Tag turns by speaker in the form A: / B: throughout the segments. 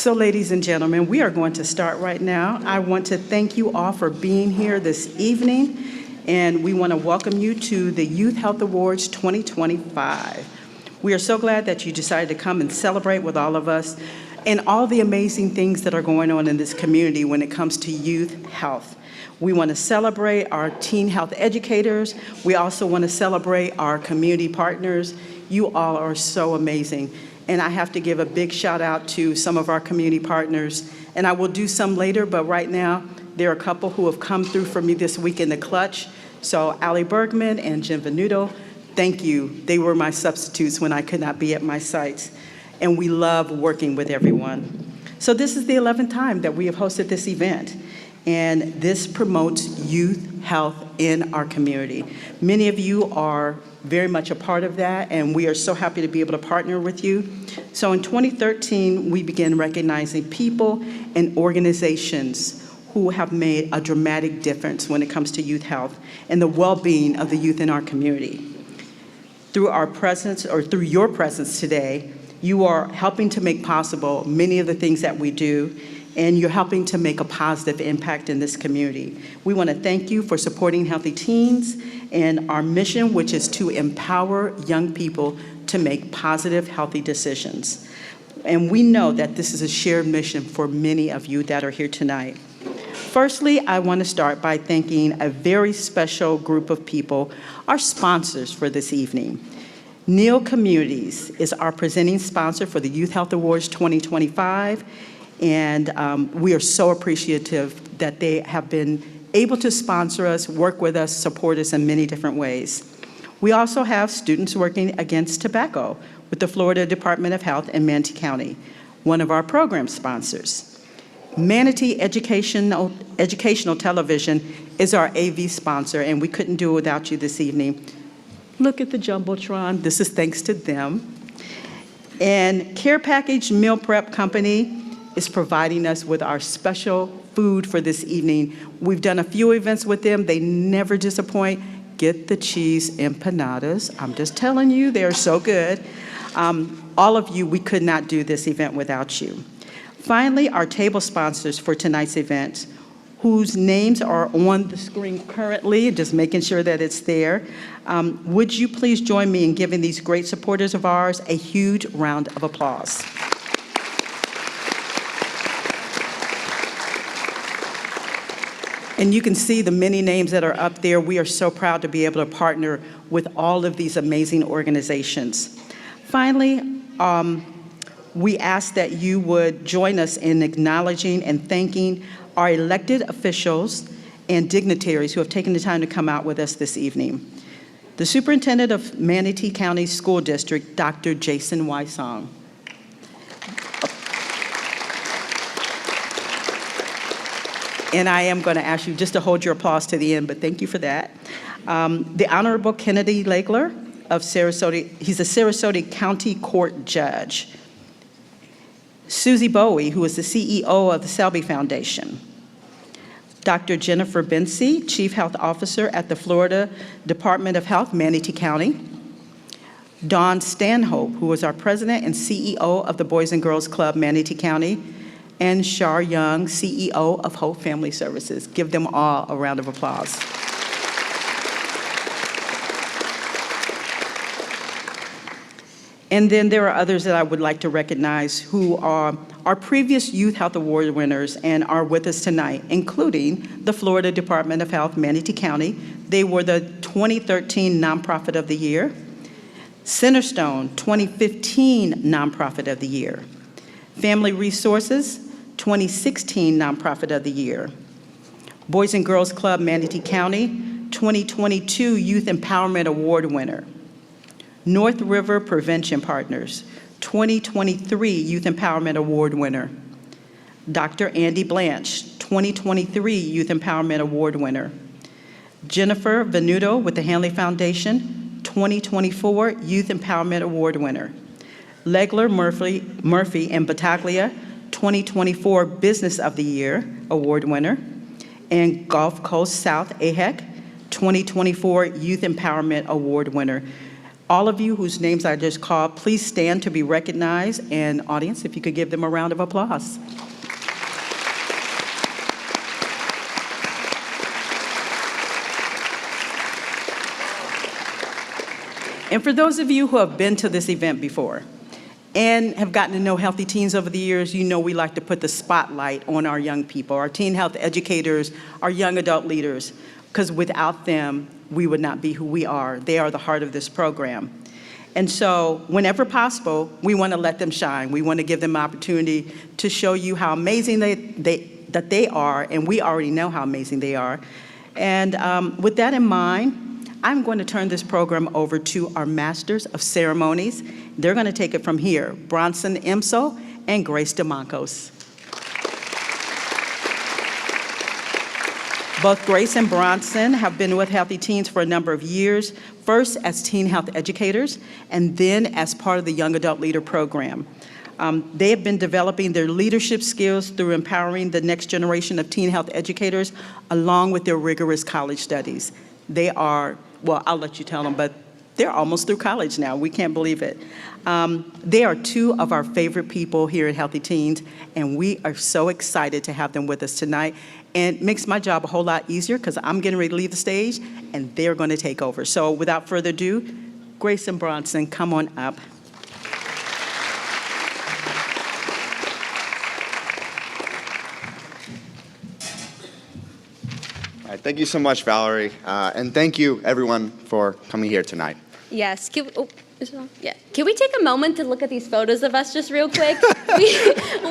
A: So, ladies and gentlemen, we are going to start right now. I want to thank you all for being here this evening, and we want to welcome you to the Youth Health Awards 2025. We are so glad that you decided to come and celebrate with all of us and all the amazing things that are going on in this community when it comes to youth health. We want to celebrate our teen health educators. We also want to celebrate our community partners. You all are so amazing. And I have to give a big shout out to some of our community partners. And I will do some later, but right now, there are a couple who have come through for me this week in the clutch. So Ali Bergman and Jim Venuto, thank you. They were my substitutes when I could not be at my sites. And we love working with everyone. So this is the 11th time that we have hosted this event. And this promotes youth health in our community. Many of you are very much a part of that, and we are so happy to be able to partner with you. So in 2013, we began recognizing people and organizations who have made a dramatic difference when it comes to youth health and the well-being of the youth in our community. Through our presence, or through your presence today, you are helping to make possible many of the things that we do, and you're helping to make a positive impact in this community. We want to thank you for supporting Healthy Teens and our mission, which is to empower young people to make positive, healthy decisions. And we know that this is a shared mission for many of you that are here tonight. Firstly, I want to start by thanking a very special group of people, our sponsors for this evening. Neal Communities is our presenting sponsor for the Youth Health Awards 2025. And we are so appreciative that they have been able to sponsor us, work with us, support us in many different ways. We also have Students Working Against Tobacco with the Florida Department of Health in Manatee County, one of our program sponsors. Manatee Educational Television is our AV sponsor, and we couldn't do it without you this evening. Look at the Jumbotron. This is thanks to them. And Care Package Meal Prep Company is providing us with our special food for this evening. We've done a few events with them. They never disappoint. Get the cheese empanadas. I'm just telling you, they're so good. All of you, we could not do this event without you. Finally, our table sponsors for tonight's event, whose names are on the screen currently, just making sure that it's there. Would you please join me in giving these great supporters of ours a huge round of applause? And you can see the many names that are up there. We are so proud to be able to partner with all of these amazing organizations. Finally, we ask that you would join us in acknowledging and thanking our elected officials and dignitaries who have taken the time to come out with us this evening. The Superintendent of Manatee County School District, Dr. Jason Wysong. And I am going to ask you just to hold your applause to the end, but thank you for that. The Honorable Kennedy Legler of Sarasota, he's a Sarasota County Court Judge. Susie Bowie, who is the CEO of the Selby Foundation. Dr. Jennifer Bency, Chief Health Officer at the Florida Department of Health, Manatee County. Dawn Stanhope, who is our President and CEO of the Boys and Girls Club, Manatee County. And Shar Young, CEO of Hope Family Services. Give them all a round of applause. And then there are others that I would like to recognize who are our previous Youth Health Award winners and are with us tonight, including the Florida Department of Health, Manatee County. They were the 2013 Nonprofit of the Year. Centerstone, 2015 Nonprofit of the Year. Family Resources, 2016 Nonprofit of the Year. Boys and Girls Club, Manatee County, 2022 Youth Empowerment Award winner. North River Prevention Partners, 2023 Youth Empowerment Award winner. Dr. Andy Blanche, 2023 Youth Empowerment Award winner. Jennifer Venuto with the Hanley Foundation, 2024 Youth Empowerment Award winner. Legler, Murphy, and Battaglia, 2024 Business of the Year Award winner. And Gulf Coast South AHEC, 2024 Youth Empowerment Award winner. All of you whose names I just called, please stand to be recognized. And audience, if you could give them a round of applause. And for those of you who have been to this event before and have gotten to know Healthy Teens over the years, you know we like to put the spotlight on our young people, our teen health educators, our young adult leaders, because without them, we would not be who we are. They are the heart of this program. And so whenever possible, we want to let them shine. We want to give them an opportunity to show you how amazing that they are, and we already know how amazing they are. And with that in mind, I'm going to turn this program over to our Masters of Ceremonies. They're going to take it from here, Bronson Imso and Grace DeMoncos. Both Grace and Bronson have been with Healthy Teens for a number of years, first as teen health educators, and then as part of the Young Adult Leader Program. They have been developing their leadership skills through empowering the next generation of teen health educators, along with their rigorous college studies. They are, well, I'll let you tell them, but they're almost through college now. We can't believe it. They are two of our favorite people here at Healthy Teens, and we are so excited to have them with us tonight. And it makes my job a whole lot easier because I'm getting ready to leave the stage, and they're going to take over. So without further ado, Grace and Bronson, come on up.
B: All right, thank you so much, Valerie, and thank you, everyone, for coming here tonight.
C: Yes. Can we take a moment to look at these photos of us just real quick?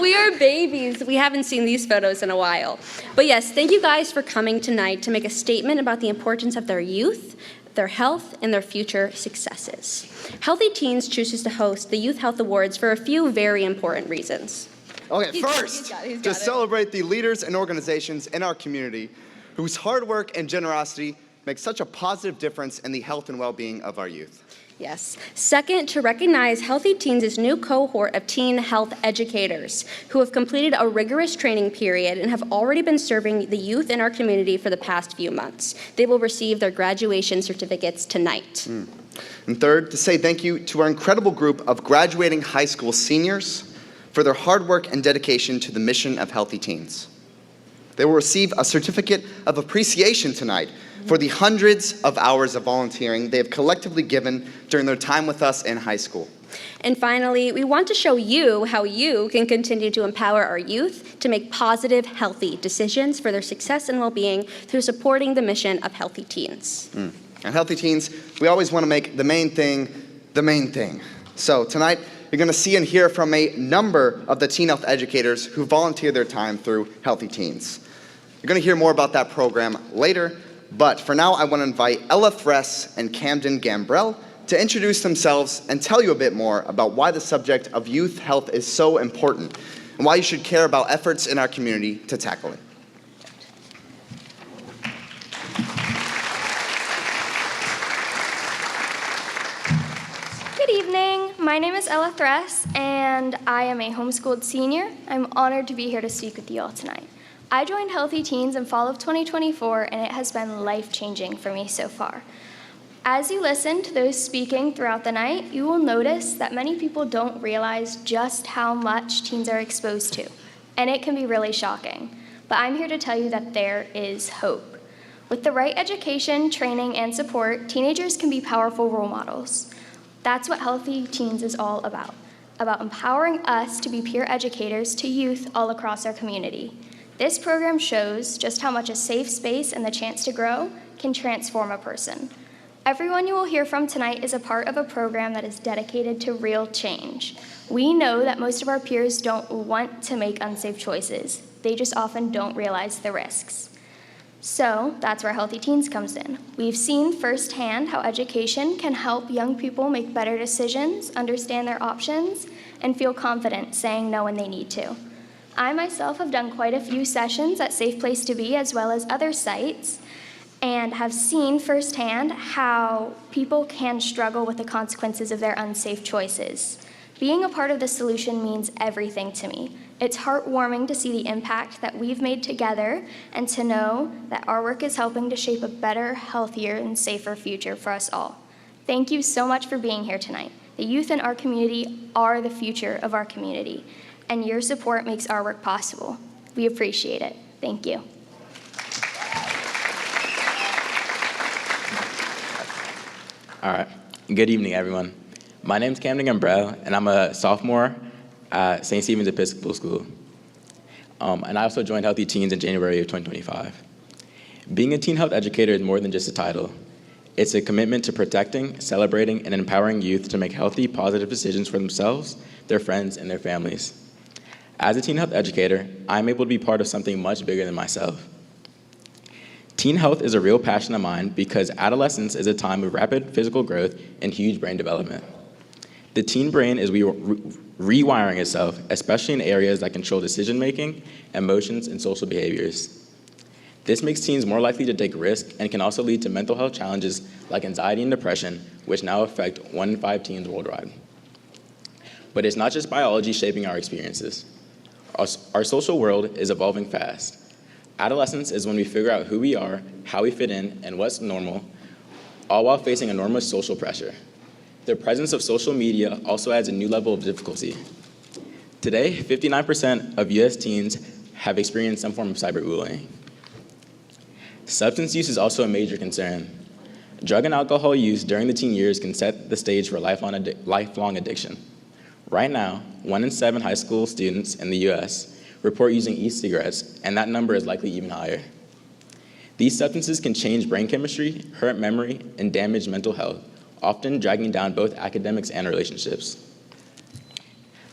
C: We are babies. We haven't seen these photos in a while. But yes, thank you guys for coming tonight to make a statement about the importance of their youth, their health, and their future successes. Healthy Teens chooses to host the Youth Health Awards for a few very important reasons.
B: Okay, first, to celebrate the leaders and organizations in our community whose hard work and generosity make such a positive difference in the health and well-being of our youth.
C: Yes. Second, to recognize Healthy Teens' new cohort of teen health educators who have completed a rigorous training period and have already been serving the youth in our community for the past few months. They will receive their graduation certificates tonight.
B: And third, to say thank you to our incredible group of graduating high school seniors for their hard work and dedication to the mission of Healthy Teens. They will receive a certificate of appreciation tonight for the hundreds of hours of volunteering they have collectively given during their time with us in high school.
C: And finally, we want to show you how you can continue to empower our youth to make positive, healthy decisions for their success and well-being through supporting the mission of Healthy Teens.
B: At Healthy Teens, we always want to make the main thing the main thing. So tonight, you're going to see and hear from a number of the teen health educators who volunteer their time through Healthy Teens. You're going to hear more about that program later, but for now, I want to invite Ella Thress and Camden Gambrell to introduce themselves and tell you a bit more about why the subject of youth health is so important and why you should care about efforts in our community to tackle it.
D: Good evening. My name is Ella Thress, and I am a homeschooled senior. I'm honored to be here to speak with you all tonight. I joined Healthy Teens in fall of 2024, and it has been life-changing for me so far. As you listen to those speaking throughout the night, you will notice that many people don't realize just how much teens are exposed to, and it can be really shocking. But I'm here to tell you that there is hope. With the right education, training, and support, teenagers can be powerful role models. That's what Healthy Teens is all about empowering us to be peer educators to youth all across our community. This program shows just how much a safe space and the chance to grow can transform a person. Everyone you will hear from tonight is a part of a program that is dedicated to real change. We know that most of our peers don't want to make unsafe choices. They just often don't realize the risks. So that's where Healthy Teens comes in. We've seen firsthand how education can help young people make better decisions, understand their options, and feel confident saying no when they need to. I myself have done quite a few sessions at Safe Place to Be as well as other sites and have seen firsthand how people can struggle with the consequences of their unsafe choices. Being a part of the solution means everything to me. It's heartwarming to see the impact that we've made together and to know that our work is helping to shape a better, healthier, and safer future for us all. Thank you so much for being here tonight. The youth in our community are the future of our community, and your support makes our work possible. We appreciate it. Thank you.
E: All right. Good evening, everyone. My name is Camden Gambrell, and I'm a sophomore at St. Stephen's Episcopal School. And I also joined Healthy Teens in January of 2025. Being a teen health educator is more than just a title. It's a commitment to protecting, celebrating, and empowering youth to make healthy, positive decisions for themselves, their friends, and their families. As a teen health educator, I'm able to be part of something much bigger than myself. Teen health is a real passion of mine because adolescence is a time of rapid physical growth and huge brain development. The teen brain is rewiring itself, especially in areas that control decision-making, emotions, and social behaviors. This makes teens more likely to take risks and can also lead to mental health challenges like anxiety and depression, which now affect 1 in 5 teens worldwide. But it's not just biology shaping our experiences. Our social world is evolving fast. Adolescence is when we figure out who we are, how we fit in, and what's normal, all while facing enormous social pressure. The presence of social media also adds a new level of difficulty. Today, 59% of US teens have experienced some form of cyberbullying. Substance use is also a major concern. Drug and alcohol use during the teen years can set the stage for lifelong addiction. Right now, 1 in 7 high school students in the US report using e-cigarettes, and that number is likely even higher. These substances can change brain chemistry, hurt memory, and damage mental health, often dragging down both academics and relationships.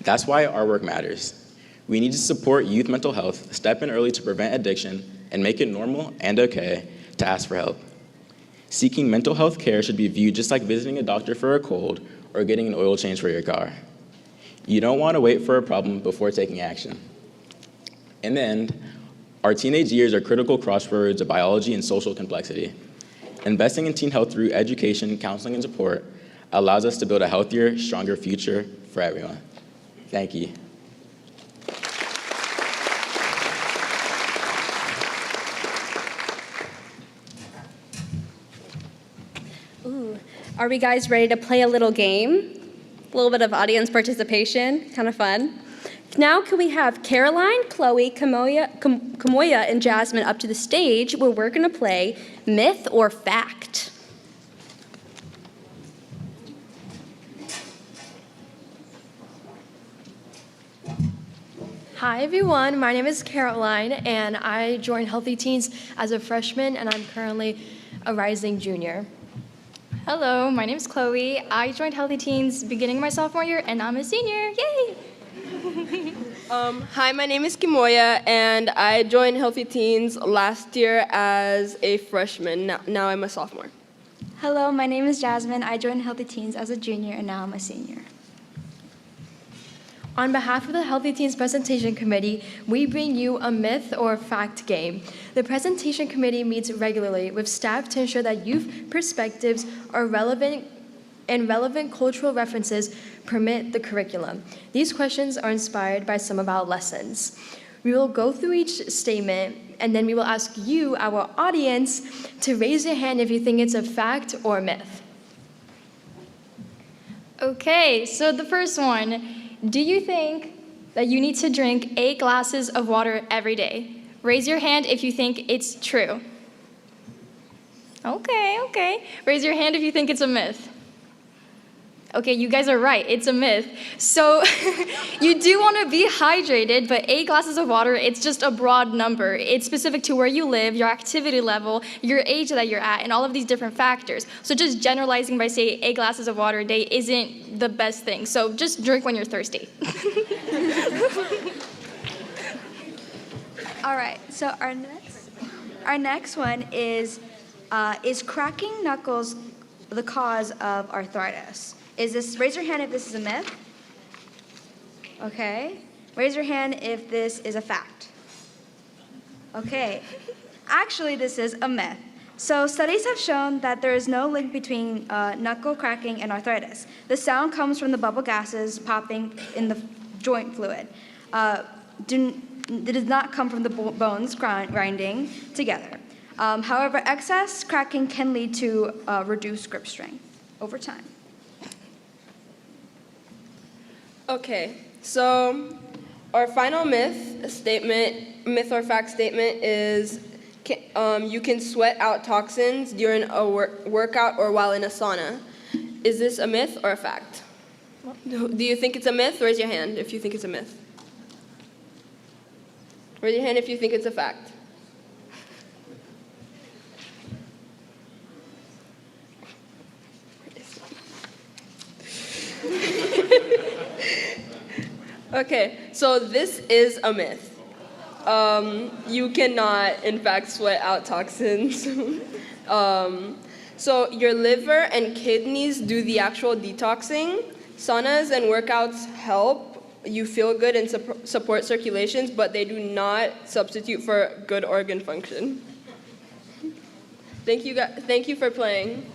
E: That's why our work matters. We need to support youth mental health, step in early to prevent addiction, and make it normal and okay to ask for help. Seeking mental health care should be viewed just like visiting a doctor for a cold or getting an oil change for your car. You don't want to wait for a problem before taking action. In the end, our teenage years are critical crossroads of biology and social complexity. Investing in teen health through education, counseling, and support allows us to build a healthier, stronger future for everyone. Thank you.
C: Ooh, are we guys ready to play a little game? A little bit of audience participation, kind of fun. Now can we have Caroline, Chloe, Kamoya, and Jasmine up to the stage where we're gonna play Myth or Fact.
F: Hi everyone, my name is Caroline and I joined Healthy Teens as a freshman and I'm currently a rising junior.
G: Hello, my name is Chloe. I joined Healthy Teens beginning of my sophomore year and I'm a senior. Yay!
H: Hi, my name is Kimoya, and I joined Healthy Teens last year as a freshman. Now I'm a sophomore.
I: Hello, my name is Jasmine. I joined Healthy Teens as a junior, and now I'm a senior.
F: On behalf of the Healthy Teens Presentation Committee, we bring you a myth or fact game. The Presentation Committee meets regularly with staff to ensure that youth perspectives are relevant and relevant cultural references permit the curriculum. These questions are inspired by some of our lessons. We will go through each statement, and then we will ask you, our audience, to raise your hand if you think it's a fact or a myth.
G: Okay, so the first one. Do you think that you need to drink 8 glasses of water every day? Raise your hand if you think it's true. Okay. Raise your hand if you think it's a myth. Okay, you guys are right, it's a myth. So you do want to be hydrated, but 8 glasses of water, it's just a broad number. It's specific to where you live, your activity level, your age that you're at, and all of these different factors. So just generalizing by saying 8 glasses of water a day isn't the best thing. So just drink when you're thirsty.
I: All right, so our next one is cracking knuckles the cause of arthritis? Raise your hand if this is a myth. Okay. Raise your hand if this is a fact. Okay. Actually, this is a myth. So studies have shown that there is no link between knuckle cracking and arthritis. The sound comes from the bubble gases popping in the joint fluid. It does not come from the bones grinding together. However, excess cracking can lead to reduced grip strength. over time.
H: Okay, so our final myth or fact statement is you can sweat out toxins during a workout or while in a sauna. Is this a myth or a fact? Do you think it's a myth? Raise your hand if you think it's a myth. Raise your hand if you think it's a fact. Okay, so this is a myth. You cannot, in fact, sweat out toxins. So your liver and kidneys do the actual detoxing. Saunas and workouts help you feel good and support circulations, but they do not substitute for good organ function. Thank you for playing.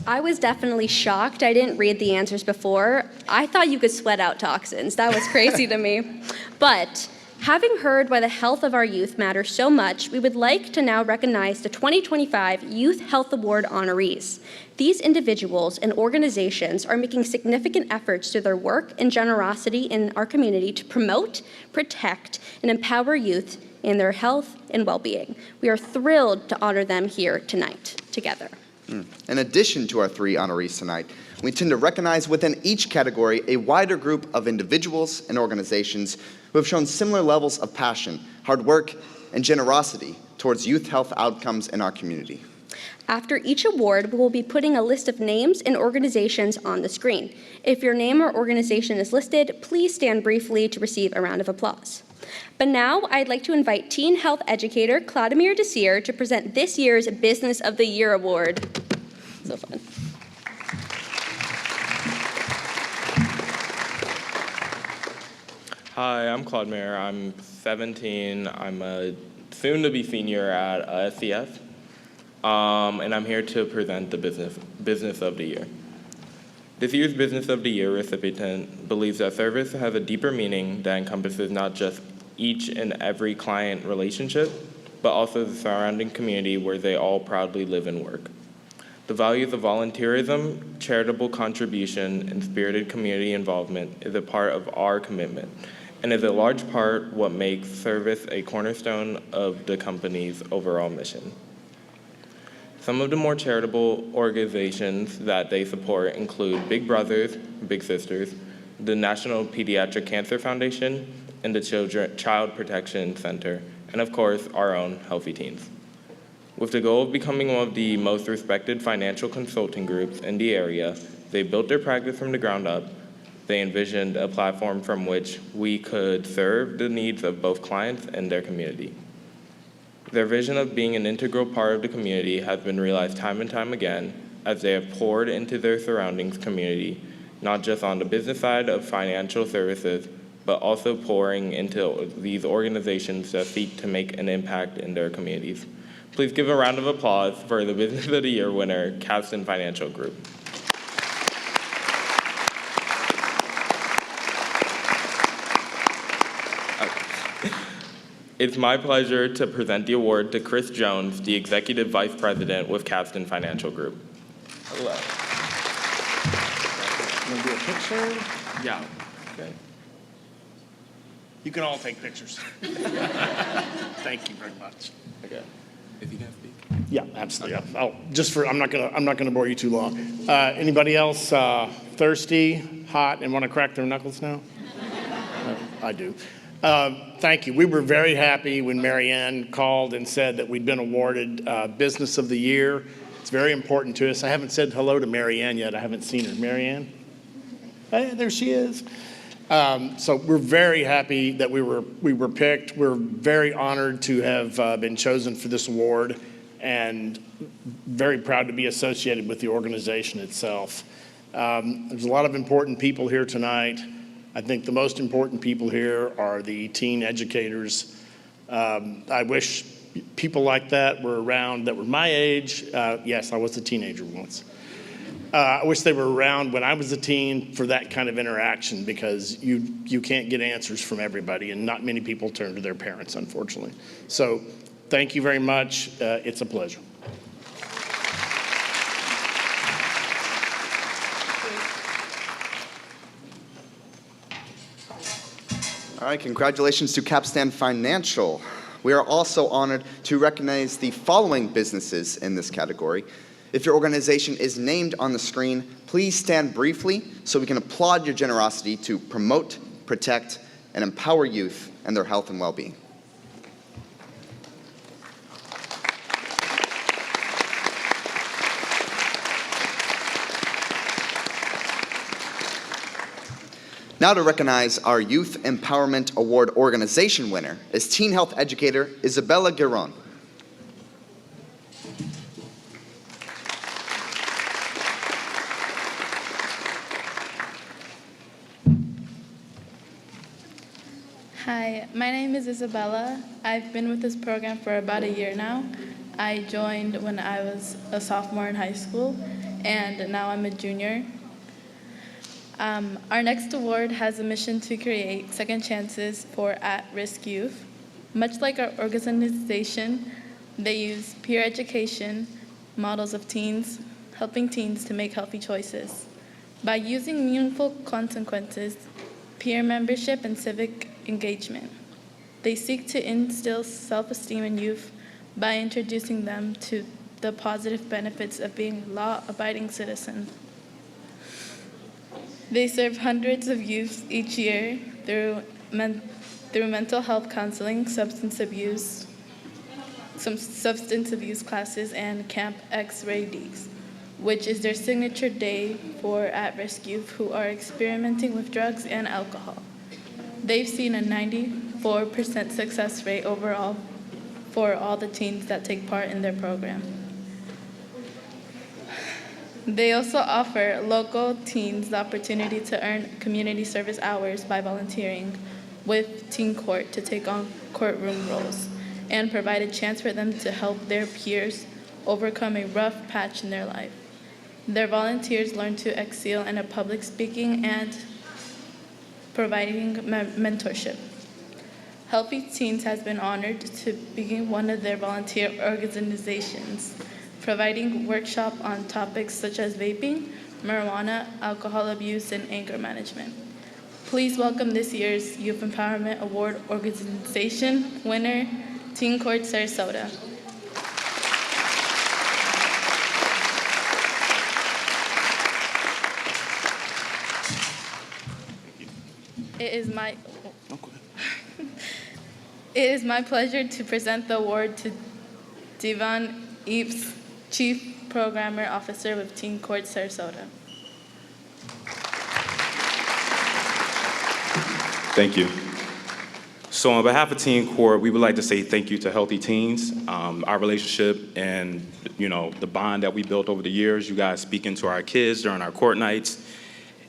C: I was definitely shocked. I didn't read the answers before. I thought you could sweat out toxins. That was crazy to me. But having heard why the health of our youth matters so much, we would like to now recognize the 2025 Youth Health Award honorees. These individuals and organizations are making significant efforts through their work and generosity in our community to promote, protect, and empower youth in their health and well-being. We are thrilled to honor them here tonight together.
B: In addition to our 3 honorees tonight, we intend to recognize within each category a wider group of individuals and organizations who have shown similar levels of passion, hard work, and generosity towards youth health outcomes in our community.
C: After each award, we will be putting a list of names and organizations on the screen. If your name or organization is listed, please stand briefly to receive a round of applause. But now I'd like to invite teen health educator Clodomir Desir to present this year's Business of the Year Award. So fun.
J: Hi, I'm Claude Mayer. I'm 17. I'm a soon-to-be senior at SCF, and I'm here to present the Business of the Year. This year's Business of the Year recipient believes that service has a deeper meaning that encompasses not just each and every client relationship, but also the surrounding community where they all proudly live and work. The values of volunteerism, charitable contribution, and spirited community involvement is a part of our commitment, and is a large part what makes service a cornerstone of the company's overall mission. Some of the more charitable organizations that they support include Big Brothers, Big Sisters, the National Pediatric Cancer Foundation, and the Child Protection Center, and of course, our own Healthy Teens. With the goal of becoming one of the most respected financial consulting groups in the area, they built their practice from the ground up. They envisioned a platform from which we could serve the needs of both clients and their community. Their vision of being an integral part of the community has been realized time and time again as they have poured into their surroundings community, not just on the business side of financial services, but also pouring into these organizations that seek to make an impact in their communities. Please give a round of applause for the Business of the Year winner, Capstan Financial Group. It's my pleasure to present the award to Chris Jones, the Executive Vice President with Capstan Financial Group. Hello.
K: Want to do a picture?
J: Yeah. Okay.
K: You can all take pictures. Thank you very much.
J: Okay. If you can speak.
K: Yeah, absolutely. I'm not gonna bore you too long. Anybody else thirsty, hot, and want to crack their knuckles now? I do. Thank you. We were very happy when Marianne called and said that we'd been awarded Business of the Year. It's very important to us. I haven't said hello to Marianne yet. I haven't seen her. Marianne? Hey, there she is. So we're very happy that we were picked. We're very honored to have been chosen for this award and very proud to be associated with the organization itself. There's a lot of important people here tonight. I think the most important people here are the teen educators. I wish people like that were around that were my age. Yes, I was a teenager once. I wish they were around when I was a teen for that kind of interaction, because you can't get answers from everybody, and not many people turn to their parents, unfortunately. So thank you very much. It's a pleasure.
B: All right, congratulations to Capstan Financial. We are also honored to recognize the following businesses in this category. If your organization is named on the screen, please stand briefly so we can applaud your generosity to promote, protect, and empower youth and their health and well-being. Now to recognize our Youth Empowerment Award organization winner is teen health educator Isabella Giron.
L: Hi, my name is Isabella. I've been with this program for about a year now. I joined when I was a sophomore in high school, and now I'm a junior. Our next award has a mission to create second chances for at-risk youth. Much like our organization, they use peer education, models of teens, helping teens to make healthy choices. By using meaningful consequences, peer membership, and civic engagement, they seek to instill self-esteem in youth by introducing them to the positive benefits of being law-abiding citizens. They serve hundreds of youth each year through mental health counseling, substance abuse classes, and Camp X-Rays, which is their signature day for at-risk youth who are experimenting with drugs and alcohol. They've seen a 94% success rate overall for all the teens that take part in their program. They also offer local teens the opportunity to earn community service hours by volunteering with Teen Court to take on courtroom roles and provide a chance for them to help their peers overcome a rough patch in their life. Their volunteers learn to excel in public speaking and providing mentorship. Healthy Teens has been honored to be one of their volunteer organizations, providing workshops on topics such as vaping, marijuana, alcohol abuse, and anger management. Please welcome this year's Youth Empowerment Award organization winner, Teen Court Sarasota. It is my pleasure to present the award to Devon Eaps, Chief Programmer Officer with Teen Court Sarasota.
M: Thank you. So on behalf of Teen Court, we would like to say thank you to Healthy Teens. Our relationship and the bond that we built over the years, you guys speaking to our kids during our court nights,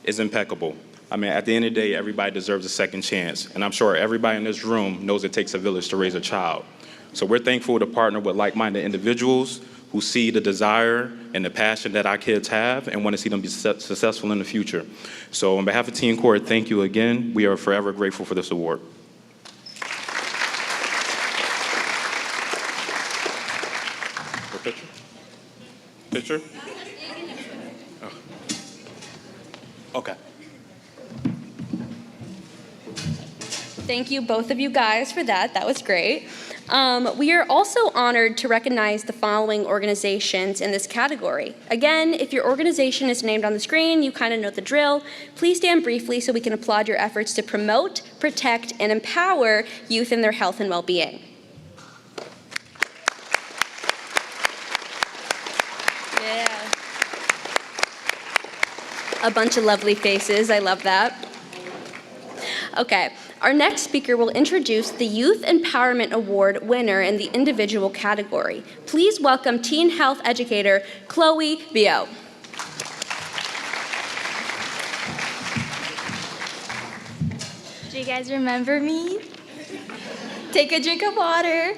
M: is impeccable. I mean, at the end of the day, everybody deserves a second chance. And I'm sure everybody in this room knows it takes a village to raise a child. So we're thankful to partner with like-minded individuals who see the desire and the passion that our kids have and want to see them be successful in the future. So on behalf of Teen Court, thank you again. We are forever grateful for this award. Picture? Oh. Okay.
C: Thank you, both of you guys, for that. That was great. We are also honored to recognize the following organizations in this category. Again, if your organization is named on the screen, you kind of know the drill. Please stand briefly so we can applaud your efforts to promote, protect, and empower youth in their health and well-being. Yeah. A bunch of lovely faces. I love that. Okay. Our next speaker will introduce the Youth Empowerment Award winner in the individual category. Please welcome teen health educator Chloe Bio.
G: Do you guys remember me? Take a drink of water.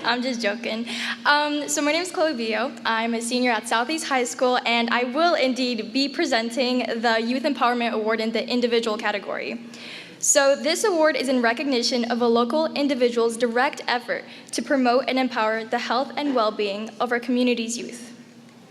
G: I'm just joking. So my name is Chloe Vio. I'm a senior at Southeast High School, and I will indeed be presenting the Youth Empowerment Award in the individual category. So this award is in recognition of a local individual's direct effort to promote and empower the health and well-being of our community's youth.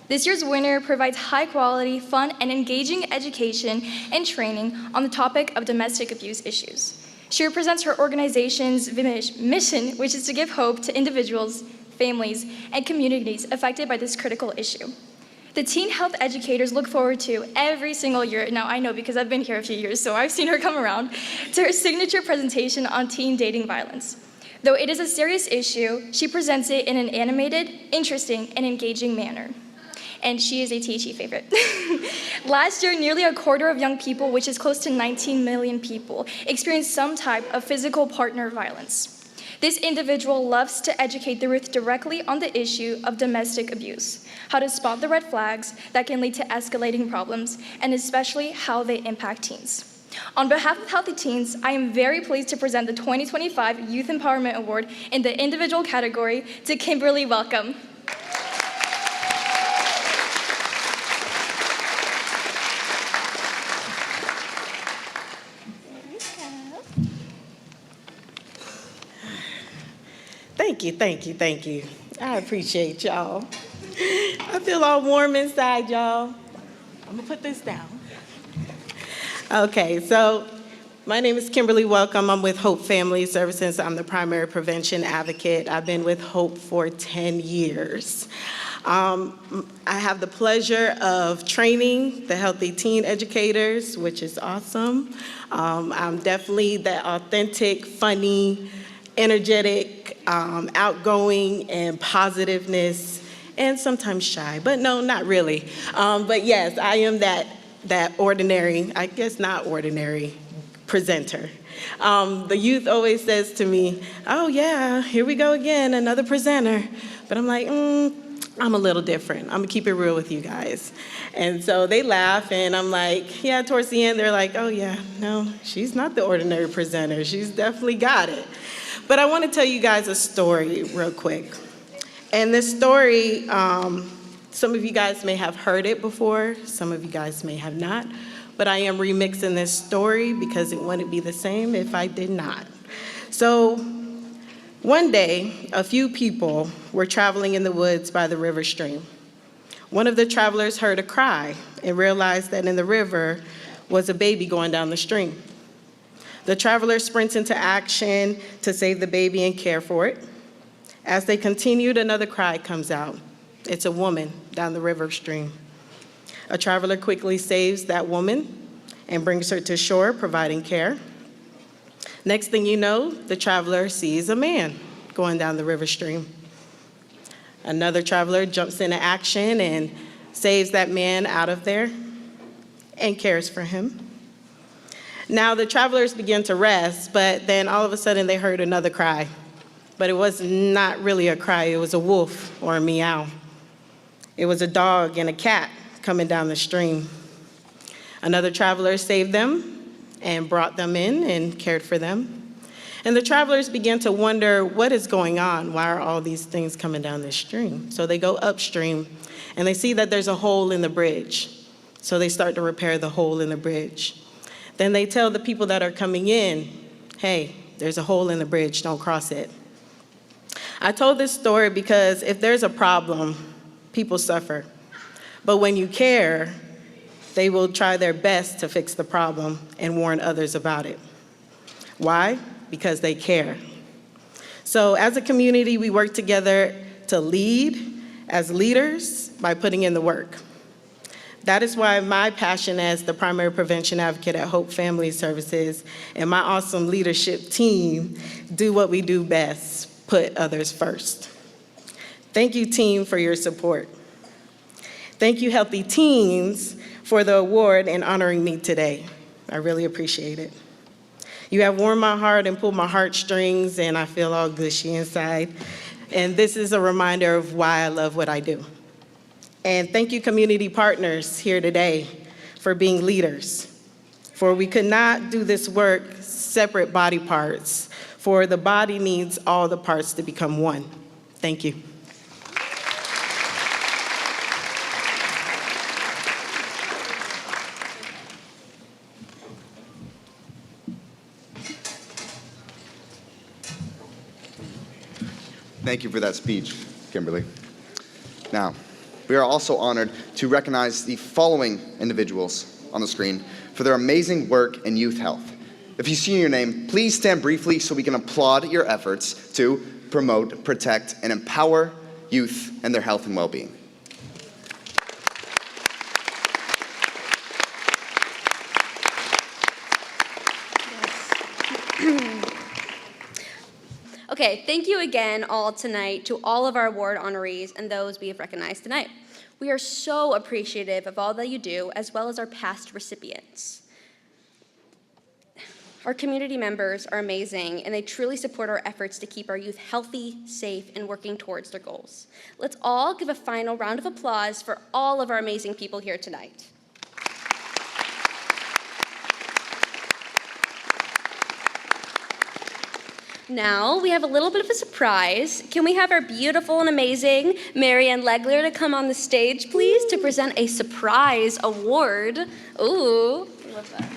G: This year's winner provides high-quality, fun, and engaging education and training on the topic of domestic abuse issues. She represents her organization's mission, which is to give hope to individuals, families, and communities affected by this critical issue. The teen health educators look forward to every single year, now I know because I've been here a few years, so I've seen her come around, to her signature presentation on teen dating violence. Though it is a serious issue, she presents it in an animated, interesting, and engaging manner. And she is a THE favorite. Last year, nearly a quarter of young people, which is close to 19 million people, experienced some type of physical partner violence. This individual loves to educate the youth directly on the issue of domestic abuse, how to spot the red flags that can lead to escalating problems, and especially how they impact teens. On behalf of Healthy Teens, I am very pleased to present the 2025 Youth Empowerment Award in the individual category to Kimberly Welcome.
N: Thank you. I appreciate y'all. I feel all warm inside, y'all. I'm gonna put this down. Okay, so my name is Kimberly Welcome. I'm with Hope Family Services. I'm the primary prevention advocate. I've been with Hope for 10 years. I have the pleasure of training the Healthy Teen educators, which is awesome. I'm definitely the authentic, funny, energetic, outgoing, and positiveness, and sometimes shy, but no, not really. But yes, I am that ordinary, I guess not ordinary, presenter. The youth always says to me, oh yeah, here we go again, another presenter. But I'm like, I'm a little different. I'm gonna keep it real with you guys. And so they laugh, and I'm like, yeah, towards the end, they're like, oh yeah, no, she's not the ordinary presenter. She's definitely got it. But I want to tell you guys a story real quick. And this story, some of you guys may have heard it before, some of you guys may have not, but I am remixing this story because it wouldn't be the same if I did not. So one day, a few people were traveling in the woods by the river stream. One of the travelers heard a cry and realized that in the river was a baby going down the stream. The traveler sprints into action to save the baby and care for it. As they continued, another cry comes out. It's a woman down the river stream. A traveler quickly saves that woman and brings her to shore, providing care. Next thing you know, the traveler sees a man going down the river stream. Another traveler jumps into action and saves that man out of there and cares for him. Now the travelers began to rest, but then all of a sudden they heard another cry. But it was not really a cry, it was a wolf or a meow. It was a dog and a cat coming down the stream. Another traveler saved them and brought them in and cared for them. And the travelers began to wonder, what is going on? Why are all these things coming down the stream? So they go upstream and they see that there's a hole in the bridge. So they start to repair the hole in the bridge. Then they tell the people that are coming in, hey, there's a hole in the bridge, don't cross it. I told this story because if there's a problem, people suffer. But when you care, they will try their best to fix the problem and warn others about it. Why? Because they care. So as a community, we work together to lead as leaders by putting in the work. That is why my passion as the primary prevention advocate at Hope Family Services and my awesome leadership team do what we do best, put others first. Thank you, team, for your support. Thank you, Healthy Teens, for the award and honoring me today. I really appreciate it. You have warmed my heart and pulled my heartstrings, and I feel all gushy inside. And this is a reminder of why I love what I do. And thank you, community partners here today, for being leaders. For we could not do this work separate body parts, for the body needs all the parts to become one. Thank you.
B: Thank you for that speech, Kimberly. Now, we are also honored to recognize the following individuals on the screen for their amazing work in youth health. If you see your name, please stand briefly so we can applaud your efforts to promote, protect, and empower youth and their health and well-being.
C: Okay, thank you again all tonight to all of our award honorees and those we have recognized tonight. We are so appreciative of all that you do, as well as our past recipients. Our community members are amazing, and they truly support our efforts to keep our youth healthy, safe, and working towards their goals. Let's all give a final round of applause for all of our amazing people here tonight. Now, we have a little bit of a surprise. Can we have our beautiful and amazing Marianne Legler to come on the stage, please, to present a surprise award? Ooh, I love that.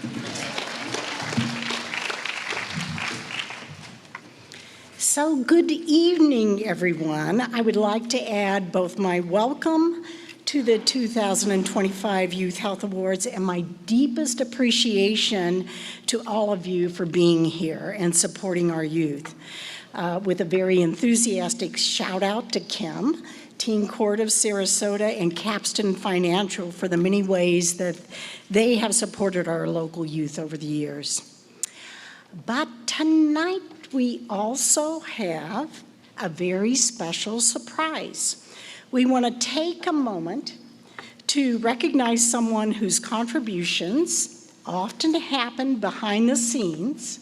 O: So good evening, everyone. I would like to add both my welcome to the 2025 Youth Health Awards and my deepest appreciation to all of you for being here and supporting our youth. With a very enthusiastic shout out to Kim, Teen Court of Sarasota, and Capstan Financial for the many ways that they have supported our local youth over the years. But tonight we also have a very special surprise. We want to take a moment to recognize someone whose contributions often happen behind the scenes,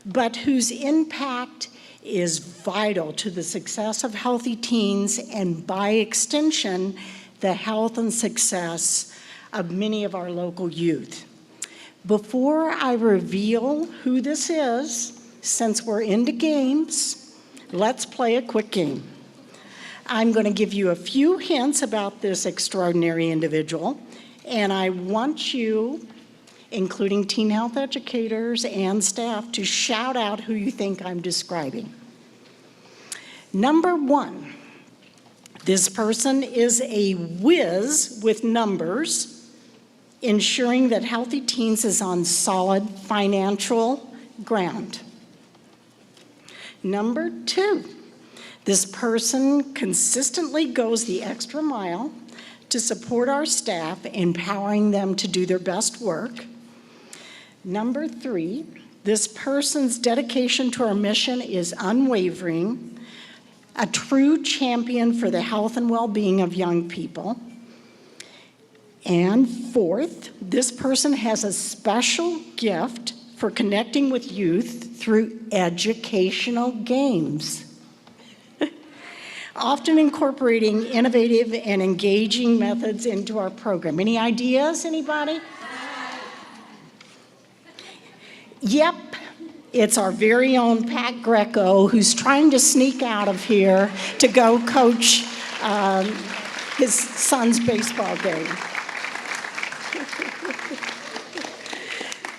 O: but whose impact is vital to the success of Healthy Teens and, by extension, the health and success of many of our local youth. Before I reveal who this is, since we're into games, let's play a quick game. I'm going to give you a few hints about this extraordinary individual, and I want you, including teen health educators and staff, to shout out who you think I'm describing. Number one, this person is a whiz with numbers, ensuring that Healthy Teens is on solid financial ground. Number two, this person consistently goes the extra mile to support our staff, empowering them to do their best work. Number three, this person's dedication to our mission is unwavering, a true champion for the health and well-being of young people. And fourth, this person has a special gift for connecting with youth through educational games, often incorporating innovative and engaging methods into our program. Any ideas, anybody? Yep, it's our very own Pat Greco, who's trying to sneak out of here to go coach his son's baseball game.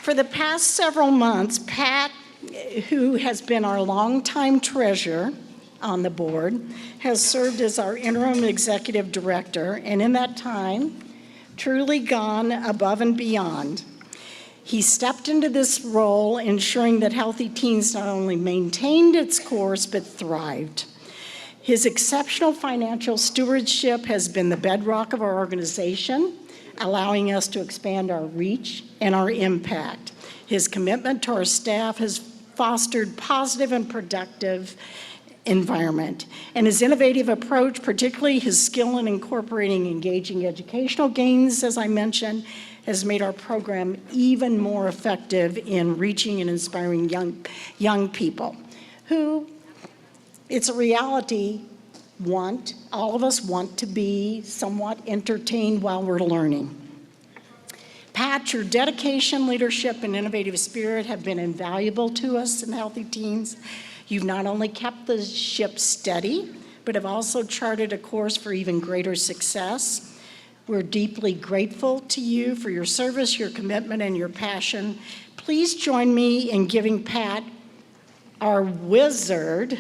O: For the past several months, Pat, who has been our longtime treasurer on the board, has served as our interim executive director, and in that time, truly gone above and beyond. He stepped into this role, ensuring that Healthy Teens not only maintained its course, but thrived. His exceptional financial stewardship has been the bedrock of our organization, allowing us to expand our reach and our impact. His commitment to our staff has fostered positive and productive environment. And his innovative approach, particularly his skill in incorporating engaging educational gains, as I mentioned, has made our program even more effective in reaching and inspiring young people who, it's a reality, all of us want to be somewhat entertained while we're learning. Pat, your dedication, leadership, and innovative spirit have been invaluable to us in Healthy Teens. You've not only kept the ship steady, but have also charted a course for even greater success. We're deeply grateful to you for your service, your commitment, and your passion. Please join me in giving Pat, our wizard,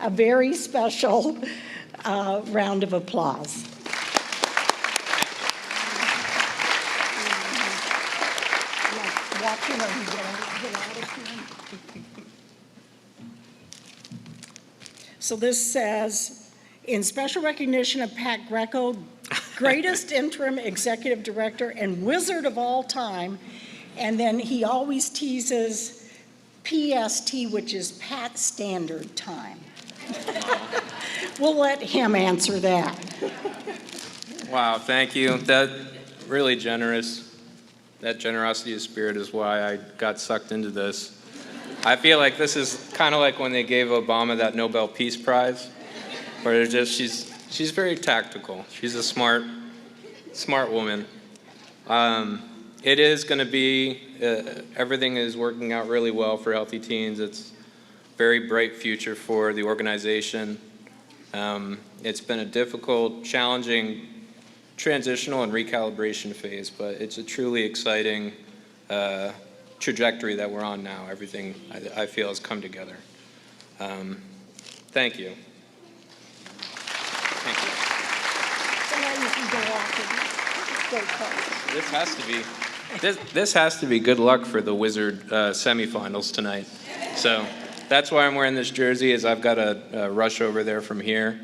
O: a very special round of applause. So this says, in special recognition of Pat Greco, greatest interim executive director and wizard of all time, and then he always teases PST, which is Pat Standard Time. We'll let him answer that.
P: Wow, thank you. That really generous. That generosity of spirit is why I got sucked into this. I feel like this is kind of like when they gave Obama that Nobel Peace Prize, where they're just, she's very tactical. She's a smart woman. It is going to be, everything is working out really well for Healthy Teens. It's a very bright future for the organization. It's been a difficult, challenging transitional and recalibration phase, but it's a truly exciting trajectory that we're on now. Everything I feel has come together. Thank you. Thank you. This has to be good luck for the Wizard semifinals tonight. So that's why I'm wearing this jersey, is I've got a rush over there from here,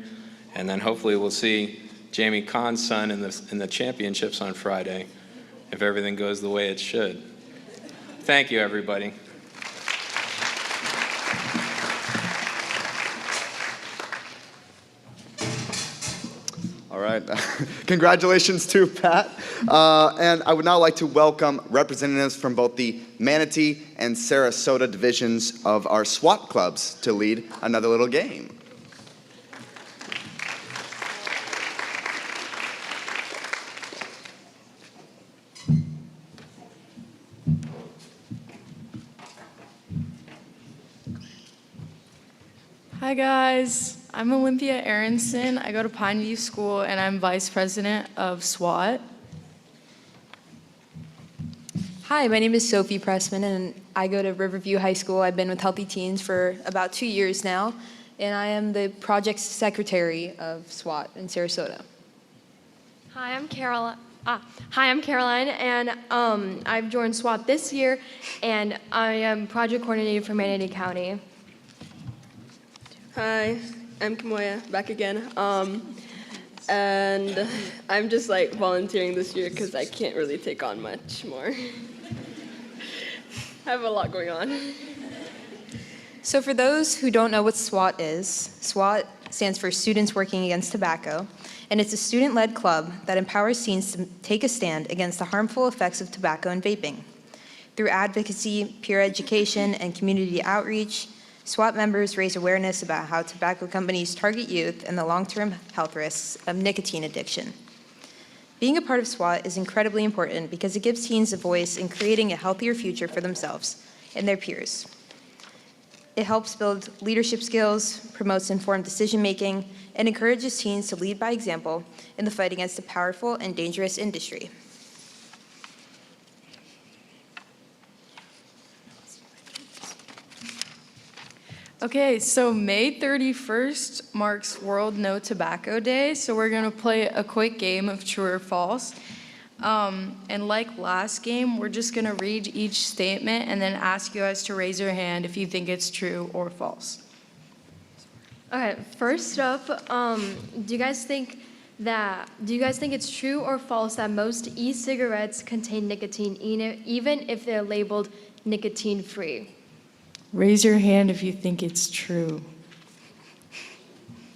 P: and then hopefully we'll see Jamie Kahn's son in the championships on Friday, if everything goes the way it should. Thank you, everybody.
B: All right. Congratulations to Pat. And I would now like to welcome representatives from both the Manatee and Sarasota divisions of our SWAT clubs to lead another little game.
L: Hi guys, I'm Olympia Aronson. I go to Pineview School and I'm Vice President of SWAT.
Q: Hi, my name is Sophie Pressman and I go to Riverview High School. I've been with Healthy Teens for about 2 years now, and I am the project secretary of SWAT in Sarasota.
F: Hi, I'm Caroline, and I've joined SWAT this year, and I am project coordinator for Manatee County.
H: Hi, I'm Kamoya, back again. And I'm just like volunteering this year because I can't really take on much more. I have a lot going on.
Q: So for those who don't know what SWAT is, SWAT stands for Students Working Against Tobacco, and it's a student-led club that empowers teens to take a stand against the harmful effects of tobacco and vaping. Through advocacy, peer education, and community outreach, SWAT members raise awareness about how tobacco companies target youth and the long-term health risks of nicotine addiction. Being a part of SWAT is incredibly important because it gives teens a voice in creating a healthier future for themselves and their peers. It helps build leadership skills, promotes informed decision-making, and encourages teens to lead by example in the fight against a powerful and dangerous industry.
L: Okay, so May 31st marks World No Tobacco Day, so we're gonna play a quick game of true or false. And like last game, we're just gonna read each statement and then ask you guys to raise your hand if you think it's true or false.
F: Okay, first up, do you guys think it's true or false that most e-cigarettes contain nicotine even if they're labeled nicotine-free?
L: Raise your hand if you think it's true.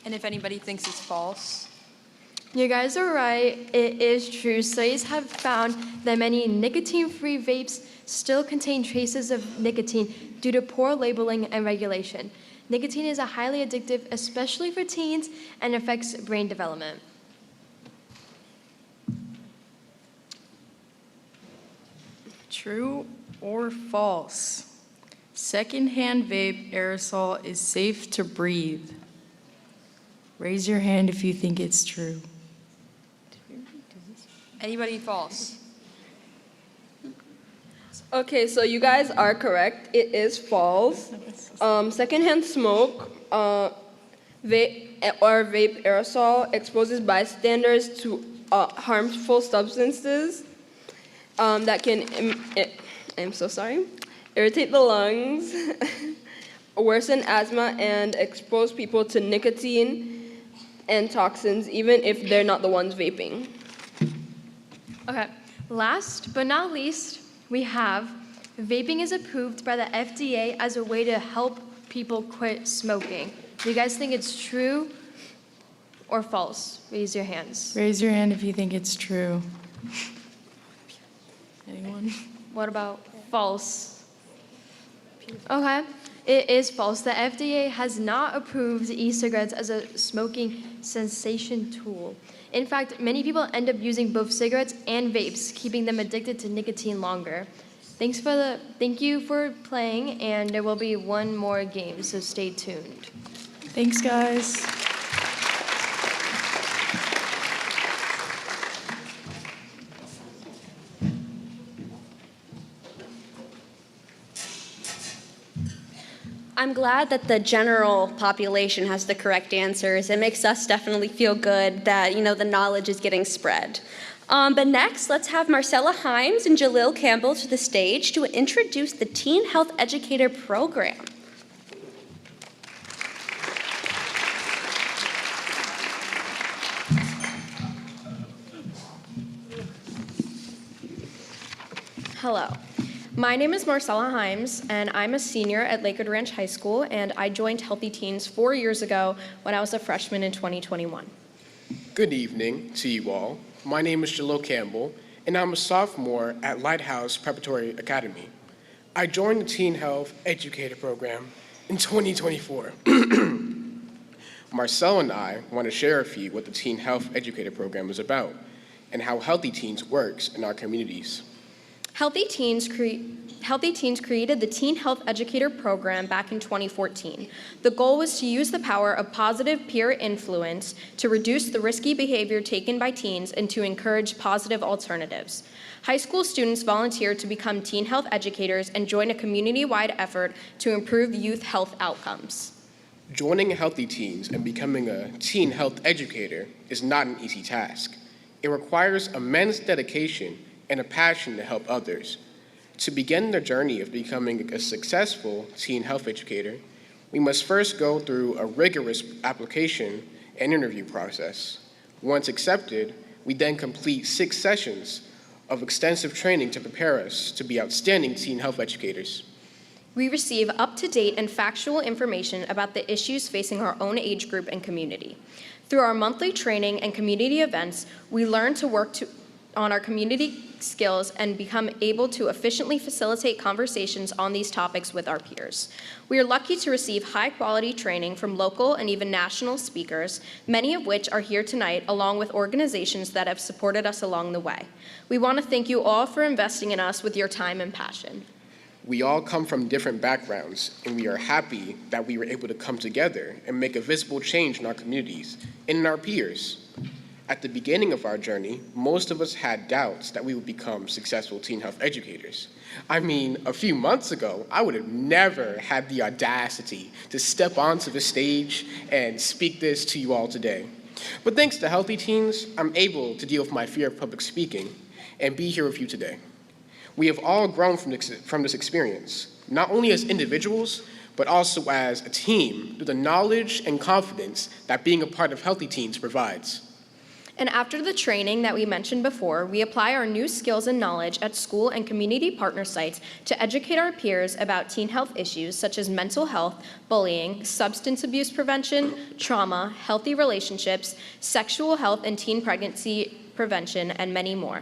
Q: And if anybody thinks it's false?
F: You guys are right, it is true. Studies have found that many nicotine-free vapes still contain traces of nicotine due to poor labeling and regulation. Nicotine is highly addictive, especially for teens, and affects brain development.
L: True or false? Secondhand vape aerosol is safe to breathe.
R: Raise your hand if you think it's true.
Q: Anybody false?
H: Okay, so you guys are correct. It is false. Secondhand smoke, vape or vape aerosol exposes bystanders to harmful substances that can, I'm so sorry, irritate the lungs, worsen asthma, and expose people to nicotine and toxins, even if they're not the ones vaping.
F: Okay, last but not least, we have vaping is approved by the FDA as a way to help people quit smoking. Do you guys think it's true or false? Raise your hands.
R: Raise your hand if you think it's true. Anyone?
F: What about false? Okay, it is false. The FDA has not approved e-cigarettes as a smoking cessation tool. In fact, many people end up using both cigarettes and vapes, keeping them addicted to nicotine longer. Thank you for playing, and there will be one more game, so stay tuned.
R: Thanks, guys.
C: I'm glad that the general population has the correct answers. It makes us definitely feel good that, the knowledge is getting spread. But next, let's have Marcella Himes and Jalil Campbell to the stage to introduce the Teen Health Educator Program.
S: Hello. My name is Marcella Himes, and I'm a senior at Lakewood Ranch High School, and I joined Healthy Teens 4 years ago when I was a freshman in 2021.
T: Good evening to you all. My name is Jalil Campbell, and I'm a sophomore at Lighthouse Preparatory Academy. I joined the Teen Health Educator Program in 2024. Marcel and I want to share with you what the Teen Health Educator Program is about and how Healthy Teens works in our communities.
S: Healthy Teens created the Teen Health Educator Program back in 2014. The goal was to use the power of positive peer influence to reduce the risky behavior taken by teens and to encourage positive alternatives. High school students volunteered to become teen health educators and join a community-wide effort to improve youth health outcomes.
T: Joining Healthy Teens and becoming a teen health educator is not an easy task. It requires immense dedication and a passion to help others. To begin the journey of becoming a successful teen health educator, we must first go through a rigorous application and interview process. Once accepted, we then complete 6 sessions of extensive training to prepare us to be outstanding teen health educators.
S: We receive up-to-date and factual information about the issues facing our own age group and community. Through our monthly training and community events, we learn to work on our community skills and become able to efficiently facilitate conversations on these topics with our peers. We are lucky to receive high-quality training from local and even national speakers, many of which are here tonight, along with organizations that have supported us along the way. We want to thank you all for investing in us with your time and passion.
T: We all come from different backgrounds, and we are happy that we were able to come together and make a visible change in our communities and in our peers. At the beginning of our journey, most of us had doubts that we would become successful teen health educators. I mean, a few months ago, I would have never had the audacity to step onto the stage and speak this to you all today. But thanks to Healthy Teens, I'm able to deal with my fear of public speaking and be here with you today. We have all grown from this experience, not only as individuals, but also as a team through the knowledge and confidence that being a part of Healthy Teens provides.
S: And after the training that we mentioned before, we apply our new skills and knowledge at school and community partner sites to educate our peers about teen health issues such as mental health, bullying, substance abuse prevention, trauma, healthy relationships, sexual health and teen pregnancy prevention, and many more.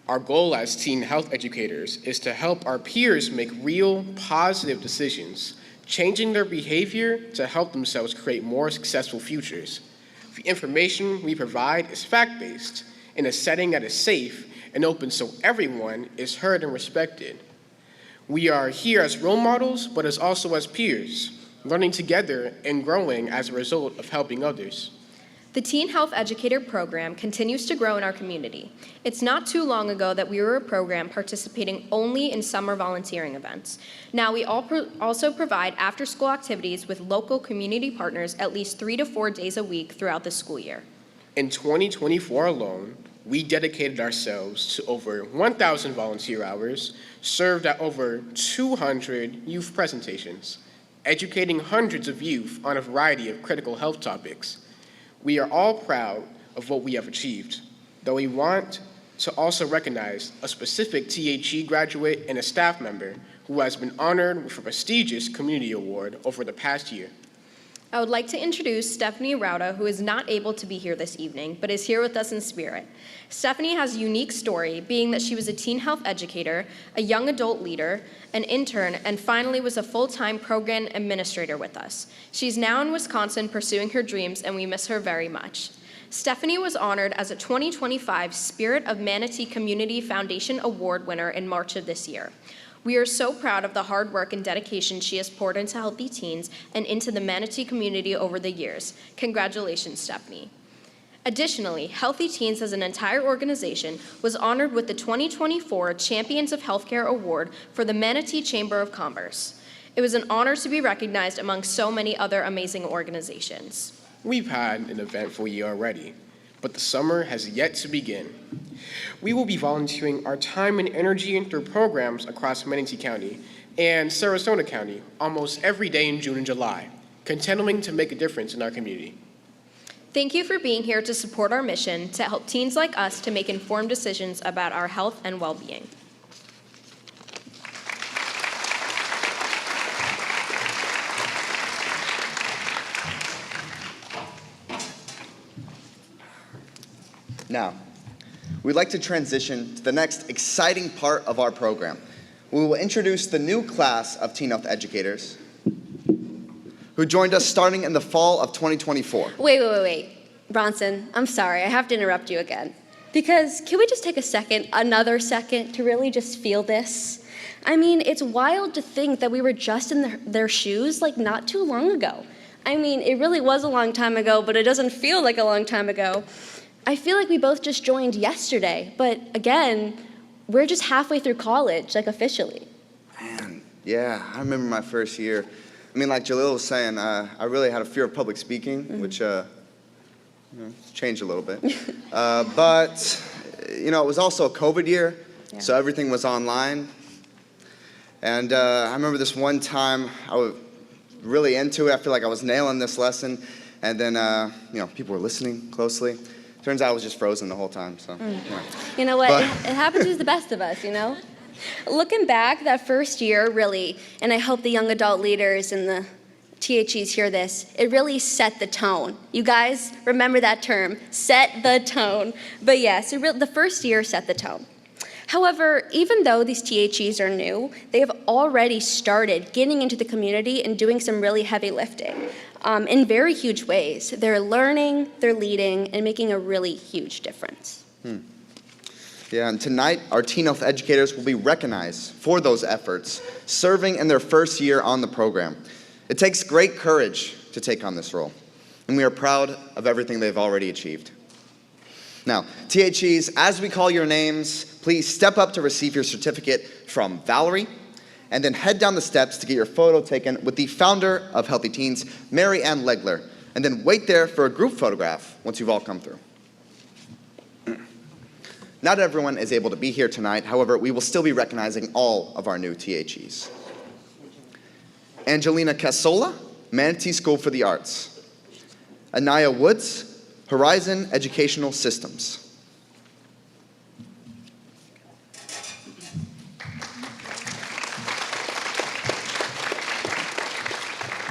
T: Our goal as teen health educators is to help our peers make real, positive decisions, changing their behavior to help themselves create more successful futures. The information we provide is fact-based in a setting that is safe and open so everyone is heard and respected. We are here as role models, but also as peers, learning together and growing as a result of helping others.
S: The Teen Health Educator program continues to grow in our community. It's not too long ago that we were a program participating only in summer volunteering events. Now we also provide after-school activities with local community partners at least 3 to 4 days a week throughout the school year.
T: In 2024 alone, we dedicated ourselves to over 1,000 volunteer hours, served at over 200 youth presentations, educating hundreds of youth on a variety of critical health topics. We are all proud of what we have achieved, though we want to also recognize a specific THE graduate and a staff member who has been honored with a prestigious community award over the past year.
S: I would like to introduce Stephanie Rauda, who is not able to be here this evening, but is here with us in spirit. Stephanie has a unique story, being that she was a teen health educator, a young adult leader, an intern, and finally was a full-time program administrator with us. She's now in Wisconsin pursuing her dreams, and we miss her very much. Stephanie was honored as a 2025 Spirit of Manatee Community Foundation Award winner in March of this year. We are so proud of the hard work and dedication she has poured into Healthy Teens and into the Manatee community over the years. Congratulations, Stephanie. Additionally, Healthy Teens as an entire organization was honored with the 2024 Champions of Healthcare Award for the Manatee Chamber of Commerce. It was an honor to be recognized among so many other amazing organizations.
T: We've had an eventful year already, but the summer has yet to begin. We will be volunteering our time and energy through programs across Manatee County and Sarasota County almost every day in June and July, continuing to make a difference in our community.
S: Thank you for being here to support our mission to help teens like us to make informed decisions about our health and well-being.
B: Now, we'd like to transition to the next exciting part of our program. We will introduce the new class of Teen Health Educators who joined us starting in the fall of 2024.
C: Wait. Bronson, I'm sorry, I have to interrupt you again. Because can we just take another second to really just feel this? I mean, it's wild to think that we were just in their shoes like not too long ago. I mean, it really was a long time ago, but it doesn't feel like a long time ago. I feel like we both just joined yesterday, but again, we're just halfway through college, like officially.
B: Man, yeah, I remember my first year. I mean, like Jalil was saying, I really had a fear of public speaking, which changed a little bit. But, it was also a COVID year, so everything was online. And I remember this one time I was really into it. I feel like I was nailing this lesson. And then, people were listening closely. Turns out I was just frozen the whole time, so. Yeah.
C: You know what? It happens to the best of us, Looking back, that first year really, and I hope the young adult leaders and the THEs hear this, it really set the tone. You guys remember that term, set the tone. But yes, the first year set the tone. However, even though these THEs are new, they have already started getting into the community and doing some really heavy lifting in very huge ways. They're learning, they're leading, and making a really huge difference.
B: Yeah, and tonight, our Teen Health Educators will be recognized for those efforts, serving in their first year on the program. It takes great courage to take on this role, and we are proud of everything they've already achieved. Now, THEs, as we call your names, please step up to receive your certificate from Valerie, and then head down the steps to get your photo taken with the founder of Healthy Teens, Mary Ann Legler, and then wait there for a group photograph once you've all come through. Not everyone is able to be here tonight, however, we will still be recognizing all of our new THEs. Angelina Casola, Manatee School for the Arts. Anaya Woods, Horizon Educational Systems.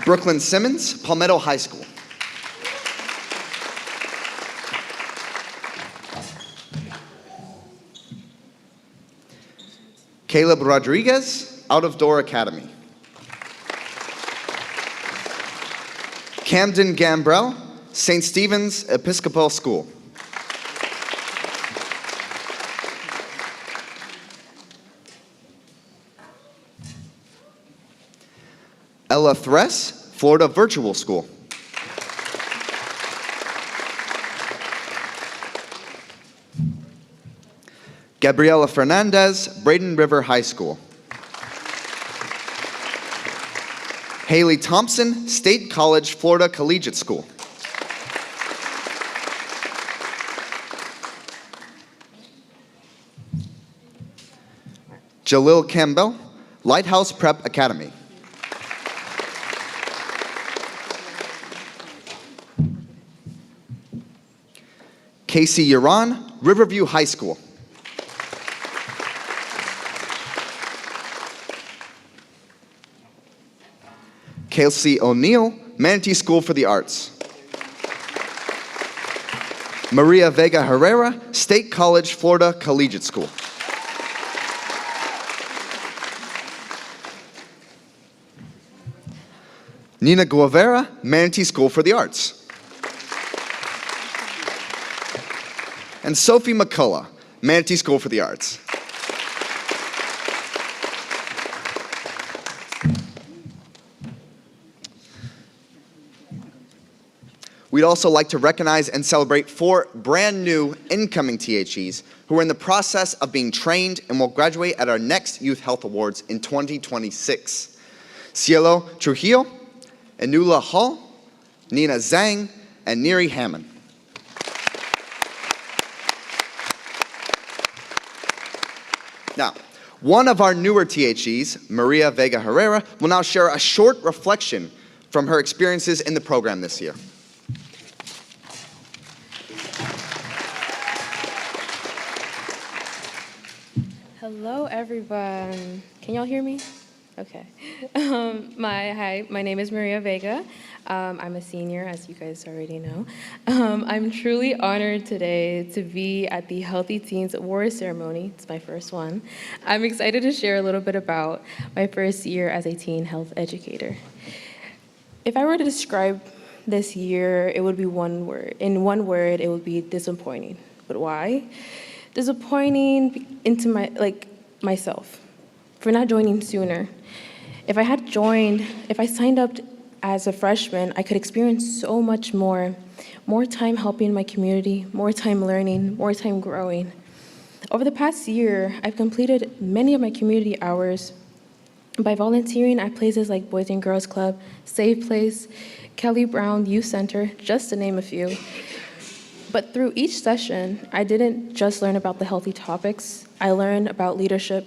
B: Brooklyn Simmons, Palmetto High School. Caleb Rodriguez, Out of Door Academy. Camden Gambrell, St. Stephen's Episcopal School. Ella Thress, Florida Virtual School. Gabriela Fernandez, Braden River High School. Haley Thompson, State College, Florida Collegiate School. Jalil Campbell, Lighthouse Prep Academy. Casey Yaron, Riverview High School. Kelsey O'Neill, Manatee School for the Arts. Maria Vega Herrera, State College, Florida Collegiate School. Nina Guevara, Manatee School for the Arts. And Sophie McCullough, Manatee School for the Arts. We'd also like to recognize and celebrate 4 brand new incoming THEs who are in the process of being trained and will graduate at our next Youth Health Awards in 2026. Cielo Trujillo, Enula Hall, Nina Zhang, and Neri Hammond. Now, one of our newer THEs, Maria Vega Herrera, will now share a short reflection from her experiences in the program this year.
S: Hello, everyone. Can y'all hear me? Okay. My name is Maria Vega. I'm a senior, as you guys already know. I'm truly honored today to be at the Healthy Teens Awards ceremony. It's my first one. I'm excited to share a little bit about my first year as a teen health educator. If I were to describe this year, it would be one word. In one word, it would be disappointing. But why? Disappointing into myself for not joining sooner. If I signed up as a freshman, I could experience so much more time helping my community, more time learning, more time growing. Over the past year, I've completed many of my community hours by volunteering at places like Boys and Girls Club, Safe Place, Kelly Brown Youth Center, just to name a few. But through each session, I didn't just learn about the healthy topics. I learned about leadership,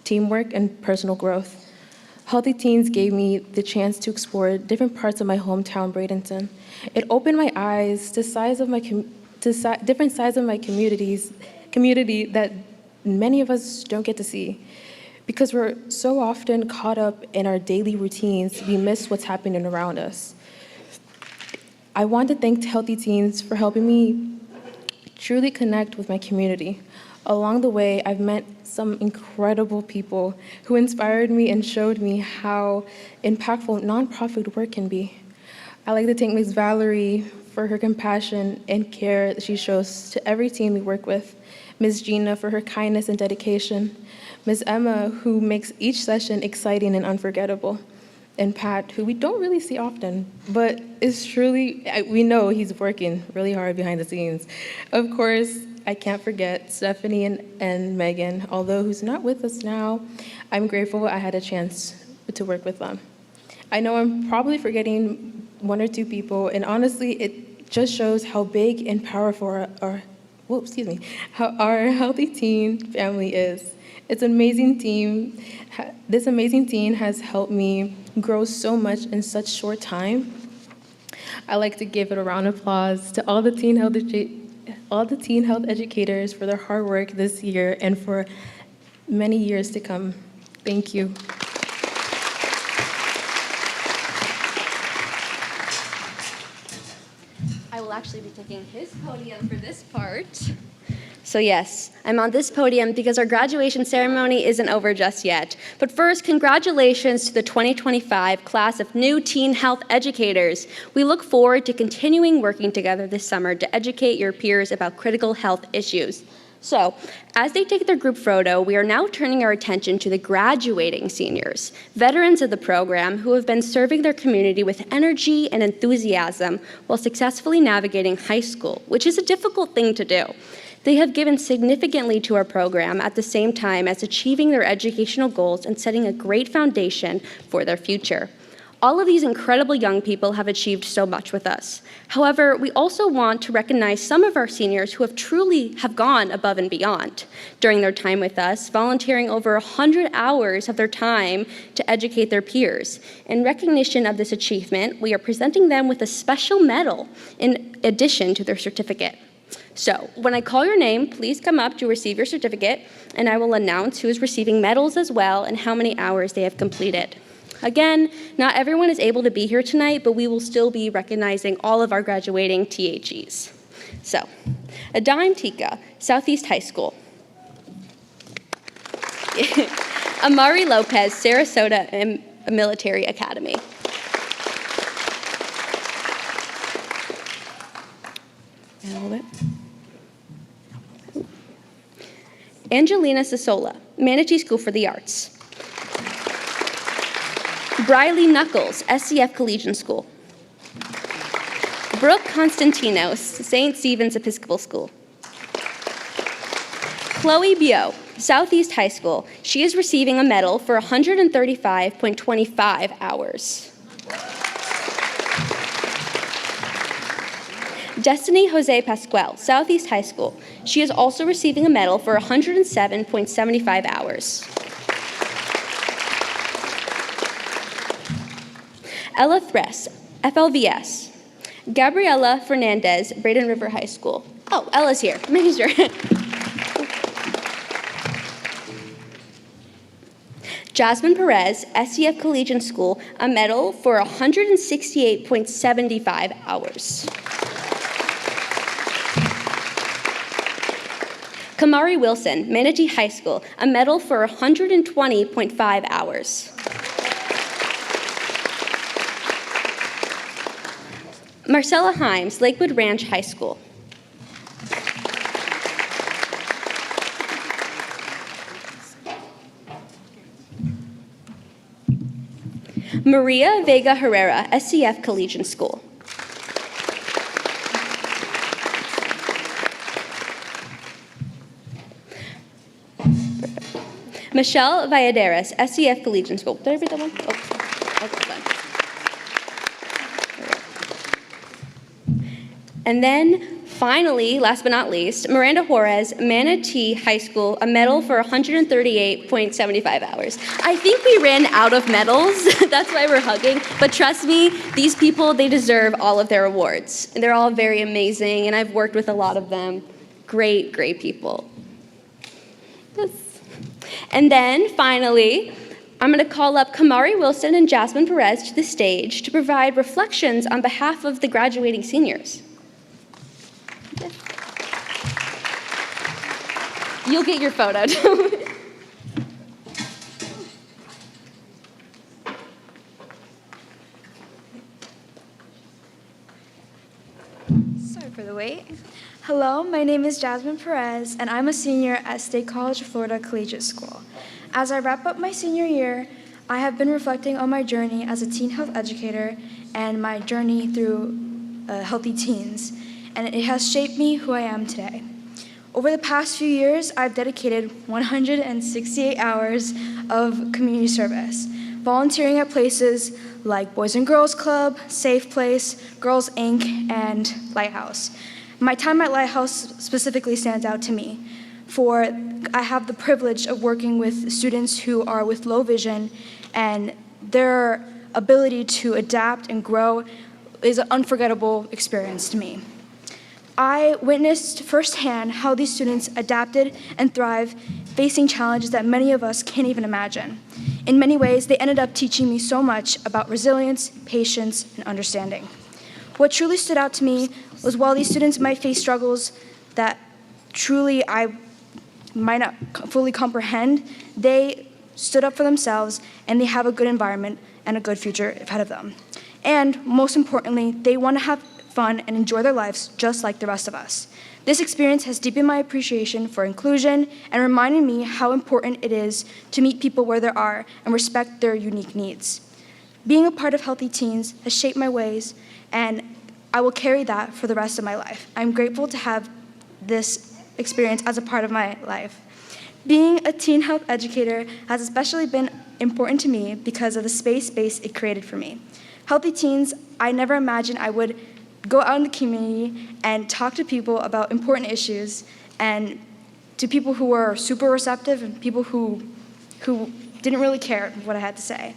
S: teamwork, and personal growth. Healthy Teens gave me the chance to explore different parts of my hometown, Bradenton. It opened my eyes to different sides of my community that many of us don't get to see. Because we're so often caught up in our daily routines, we miss what's happening around us. I want to thank Healthy Teens for helping me truly connect with my community. Along the way, I've met some incredible people who inspired me and showed me how impactful nonprofit work can be. I'd like to thank Ms. Valerie for her compassion and care that she shows to every team we work with, Ms. Gina for her kindness and dedication, Ms. Emma, who makes each session exciting and unforgettable, and Pat, who we don't really see often, but is truly, we know he's working really hard behind the scenes. Of course, I can't forget Stephanie and Megan, although who's not with us now. I'm grateful I had a chance to work with them. I know I'm probably forgetting 1 or 2 people, and honestly, it just shows how big and powerful how our Healthy Teen family is. It's an amazing team. This amazing team has helped me grow so much in such short time. I like to give it a round of applause to all the teen health educators for their hard work this year and for many years to come. Thank you.
C: I will actually be taking his podium for this part. So yes, I'm on this podium because our graduation ceremony isn't over just yet. But first, congratulations to the 2025 class of new teen health educators. We look forward to continuing working together this summer to educate your peers about critical health issues. So, as they take their group photo, we are now turning our attention to the graduating seniors, veterans of the program who have been serving their community with energy and enthusiasm while successfully navigating high school, which is a difficult thing to do. They have given significantly to our program at the same time as achieving their educational goals and setting a great foundation for their future. All of these incredible young people have achieved so much with us. However, we also want to recognize some of our seniors who have truly gone above and beyond during their time with us, volunteering over 100 hours of their time to educate their peers. In recognition of this achievement, we are presenting them with a special medal in addition to their certificate. So, when I call your name, please come up to receive your certificate, and I will announce who is receiving medals as well and how many hours they have completed. Again, not everyone is able to be here tonight, but we will still be recognizing all of our graduating THEs. So, Adaim Tika, Southeast High School. Amari Lopez, Sarasota Military Academy. And a little bit. Angelina Sasola, Manatee School for the Arts. Briley Knuckles, SCF Collegiate School. Brooke Constantinos, St. Stephen's Episcopal School. Chloe Bio, Southeast High School. She is receiving a medal for 135.25 hours. Destiny Jose Pascual, Southeast High School. She is also receiving a medal for 107.75 hours. Ella Thress, FLVS. Gabriela Fernandez, Braden River High School. Oh, Ella's here. Make sure. Jasmine Perez, SCF Collegiate School, a medal for 168.75 hours. Kamari Wilson, Manatee High School, a medal for 120.5 hours. Marcella Himes, Lakewood Ranch High School. Maria Vega Herrera, SCF Collegiate School. Michelle Valladares, SCF Collegiate School. Did I read that one? Oh, okay, fine. And then, finally, last but not least, Miranda Juarez, Manatee High School, a medal for 138.75 hours. I think we ran out of medals. That's why we're hugging. But trust me, these people, they deserve all of their awards. And they're all very amazing, and I've worked with a lot of them. Great, great people. Yes. And then, finally, I'm going to call up Kamari Wilson and Jasmine Perez to the stage to provide reflections on behalf of the graduating seniors. You'll get your photo, too.
I: Sorry for the wait. Hello, my name is Jasmine Perez, and I'm a senior at State College of Florida Collegiate School. As I wrap up my senior year, I have been reflecting on my journey as a teen health educator and my journey through Healthy Teens, and it has shaped me who I am today. Over the past few years, I've dedicated 168 hours of community service, volunteering at places like Boys and Girls Club, Safe Place, Girls Inc., and Lighthouse. My time at Lighthouse specifically stands out to me, for I have the privilege of working with students who are with low vision, and their ability to adapt and grow is an unforgettable experience to me. I witnessed firsthand how these students adapted and thrived, facing challenges that many of us can't even imagine. In many ways, they ended up teaching me so much about resilience, patience, and understanding. What truly stood out to me was while these students might face struggles that truly I might not fully comprehend, they stood up for themselves and they have a good environment and a good future ahead of them. And most importantly, they want to have fun and enjoy their lives just like the rest of us. This experience has deepened my appreciation for inclusion and reminded me how important it is to meet people where they are and respect their unique needs. Being a part of Healthy Teens has shaped my ways, and I will carry that for the rest of my life. I'm grateful to have this experience as a part of my life. Being a teen health educator has especially been important to me because of the space it created for me. Healthy Teens, I never imagined I would go out in the community and talk to people about important issues, and to people who were super receptive and people who didn't really care what I had to say.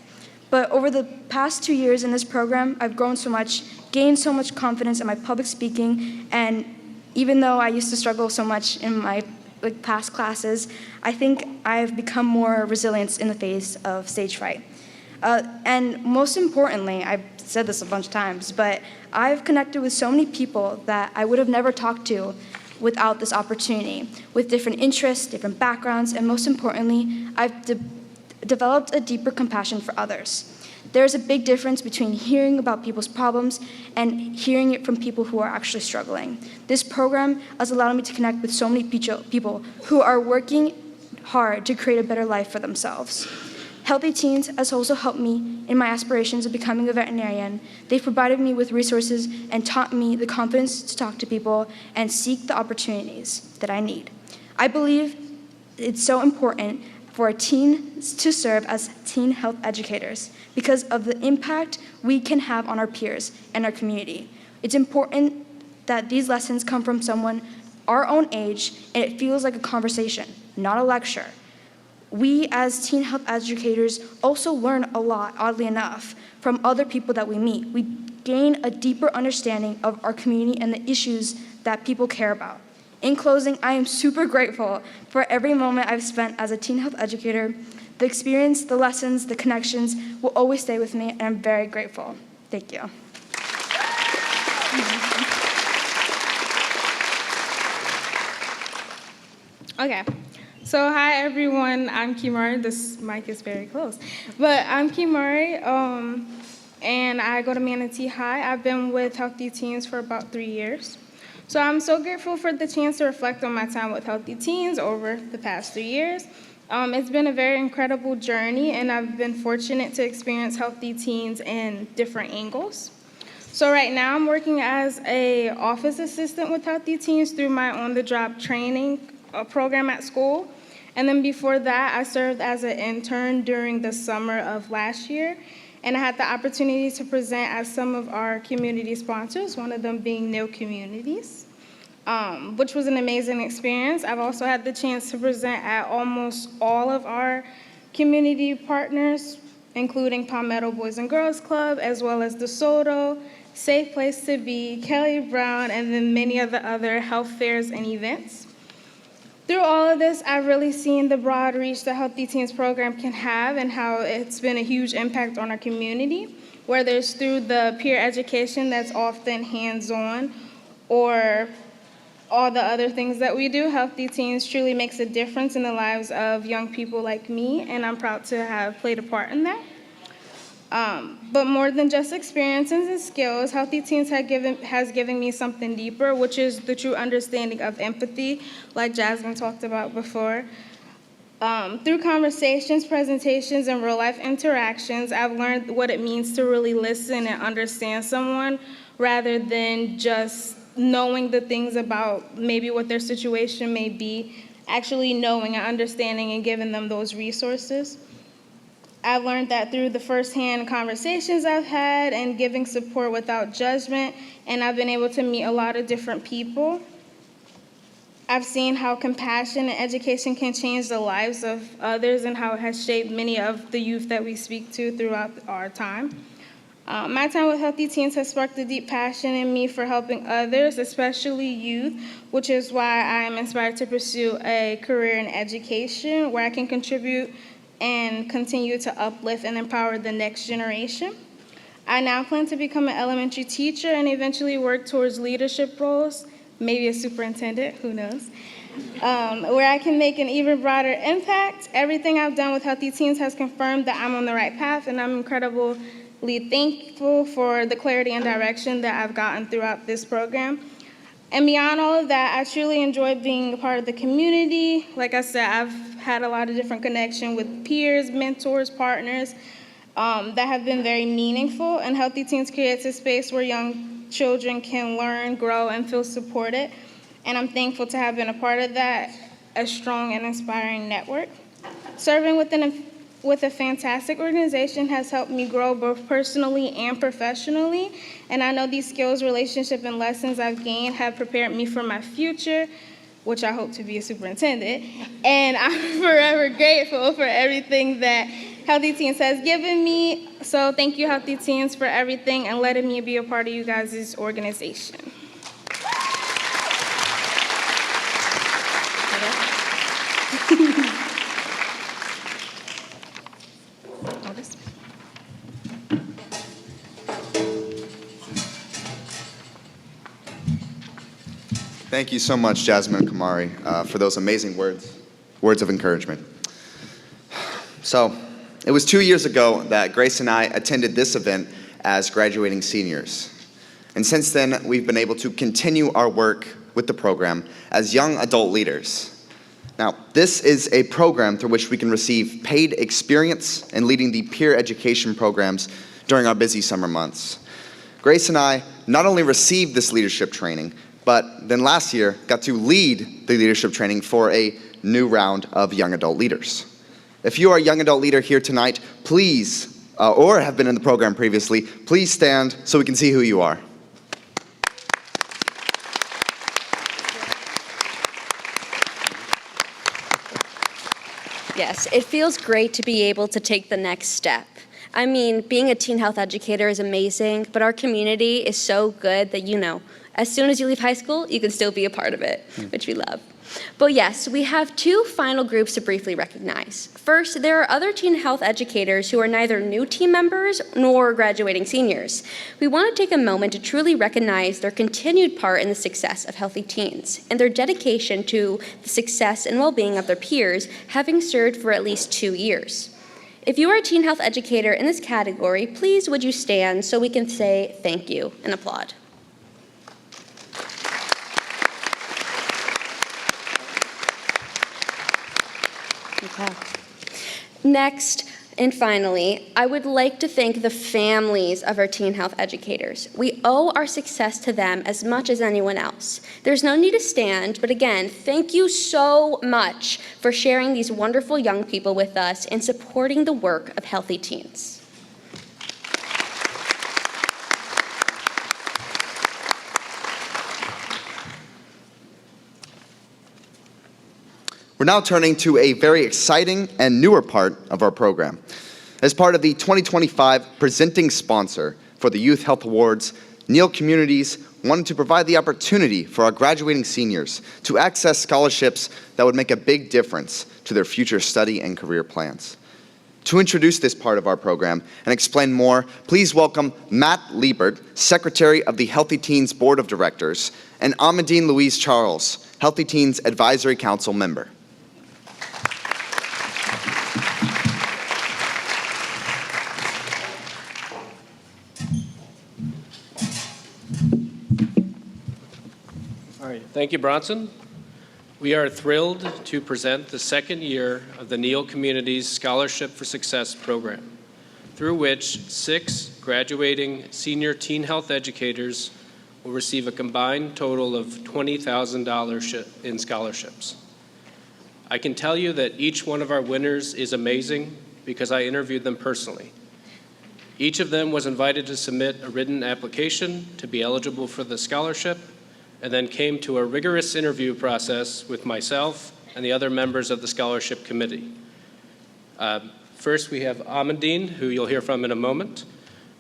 I: But over the past 2 years in this program, I've grown so much, gained so much confidence in my public speaking, and even though I used to struggle so much in my past classes, I think I've become more resilient in the face of stage fright. And most importantly, I've said this a bunch of times, but I've connected with so many people that I would have never talked to without this opportunity, with different interests, different backgrounds, and most importantly, I've developed a deeper compassion for others. There's a big difference between hearing about people's problems and hearing it from people who are actually struggling. This program has allowed me to connect with so many people who are working hard to create a better life for themselves. Healthy Teens has also helped me in my aspirations of becoming a veterinarian. They've provided me with resources and taught me the confidence to talk to people and seek the opportunities that I need. I believe it's so important for our teens to serve as teen health educators because of the impact we can have on our peers and our community. It's important that these lessons come from someone our own age and it feels like a conversation, not a lecture. We as teen health educators also learn a lot, oddly enough, from other people that we meet. We gain a deeper understanding of our community and the issues that people care about. In closing, I am super grateful for every moment I've spent as a teen health educator. The experience, the lessons, the connections will always stay with me, and I'm very grateful. Thank you.
L: Okay. So hi everyone, I'm Kimari. This mic is very close. But I'm Kimari, and I go to Manatee High. I've been with Healthy Teens for about 3 years. So I'm so grateful for the chance to reflect on my time with Healthy Teens over the past 3 years. It's been a very incredible journey, and I've been fortunate to experience Healthy Teens in different angles. So right now I'm working as an office assistant with Healthy Teens through my on-the-job training program at school. And then before that, I served as an intern during the summer of last year. And I had the opportunity to present as some of our community sponsors, one of them being New Communities, which was an amazing experience. I've also had the chance to present at almost all of our community partners, including Palmetto Boys and Girls Club, as well as DeSoto, Safe Place to Be, Kelly Brown, and then many of the other health fairs and events. Through all of this, I've really seen the broad reach the Healthy Teens program can have and how it's been a huge impact on our community, whether it's through the peer education that's often hands-on or all the other things that we do. Healthy Teens truly makes a difference in the lives of young people like me, and I'm proud to have played a part in that. But more than just experiences and skills, Healthy Teens has given me something deeper, which is the true understanding of empathy, like Jasmine talked about before. Through conversations, presentations, and real-life interactions, I've learned what it means to really listen and understand someone rather than just knowing the things about maybe what their situation may be, actually knowing and understanding and giving them those resources. I've learned that through the firsthand conversations I've had and giving support without judgment, and I've been able to meet a lot of different people. I've seen how compassion and education can change the lives of others and how it has shaped many of the youth that we speak to throughout our time. My time with Healthy Teens has sparked a deep passion in me for helping others, especially youth, which is why I am inspired to pursue a career in education where I can contribute and continue to uplift and empower the next generation. I now plan to become an elementary teacher and eventually work towards leadership roles, maybe a superintendent, who knows, where I can make an even broader impact. Everything I've done with Healthy Teens has confirmed that I'm on the right path, and I'm incredibly thankful for the clarity and direction that I've gotten throughout this program. And beyond all of that, I truly enjoy being a part of the community. Like I said, I've had a lot of different connection with peers, mentors, partners that have been very meaningful. And Healthy Teens creates a space where young children can learn, grow, and feel supported.
S: and I'm thankful to have been a part of that, a strong and inspiring network. Serving with a fantastic organization has helped me grow both personally and professionally, and I know these skills, relationships, and lessons I've gained have prepared me for my future, which I hope to be a superintendent, and I'm forever grateful for everything that Healthy Teens has given me. So thank you, Healthy Teens, for everything and letting me be a part of you guys' organization.
B: Thank you so much, Jasmine and Kamari, for those amazing words of encouragement. So, it was 2 years ago that Grace and I attended this event as graduating seniors. And since then, we've been able to continue our work with the program as young adult leaders. Now, this is a program through which we can receive paid experience in leading the peer education programs during our busy summer months. Grace and I not only received this leadership training, but then last year got to lead the leadership training for a new round of young adult leaders. If you are a young adult leader here tonight, please, or have been in the program previously, please stand so we can see who you are.
C: Yes, it feels great to be able to take the next step. I mean, being a teen health educator is amazing, but our community is so good that, as soon as you leave high school, you can still be a part of it, which we love. But yes, we have two final groups to briefly recognize. First, there are other teen health educators who are neither new team members nor graduating seniors. We want to take a moment to truly recognize their continued part in the success of Healthy Teens and their dedication to the success and well-being of their peers, having served for at least 2 years. If you are a teen health educator in this category, please would you stand so we can say thank you and applaud. Okay. Next, and finally, I would like to thank the families of our teen health educators. We owe our success to them as much as anyone else. There's no need to stand, but again, thank you so much for sharing these wonderful young people with us and supporting the work of Healthy Teens.
B: We're now turning to a very exciting and newer part of our program. As part of the 2025 presenting sponsor for the Youth Health Awards, Neal Communities wanted to provide the opportunity for our graduating seniors to access scholarships that would make a big difference to their future study and career plans. To introduce this part of our program and explain more, please welcome Matt Liebert, Secretary of the Healthy Teens Board of Directors, and Amandine Louise Charles, Healthy Teens Advisory Council member.
U: All right, thank you, Bronson. We are thrilled to present the second year of the Neal Communities Scholarship for Success program, through which 6 graduating senior teen health educators will receive a combined total of $20,000 in scholarships. I can tell you that each one of our winners is amazing because I interviewed them personally. Each of them was invited to submit a written application to be eligible for the scholarship, and then came to a rigorous interview process with myself and the other members of the scholarship committee. First, we have Amandine, who you'll hear from in a moment,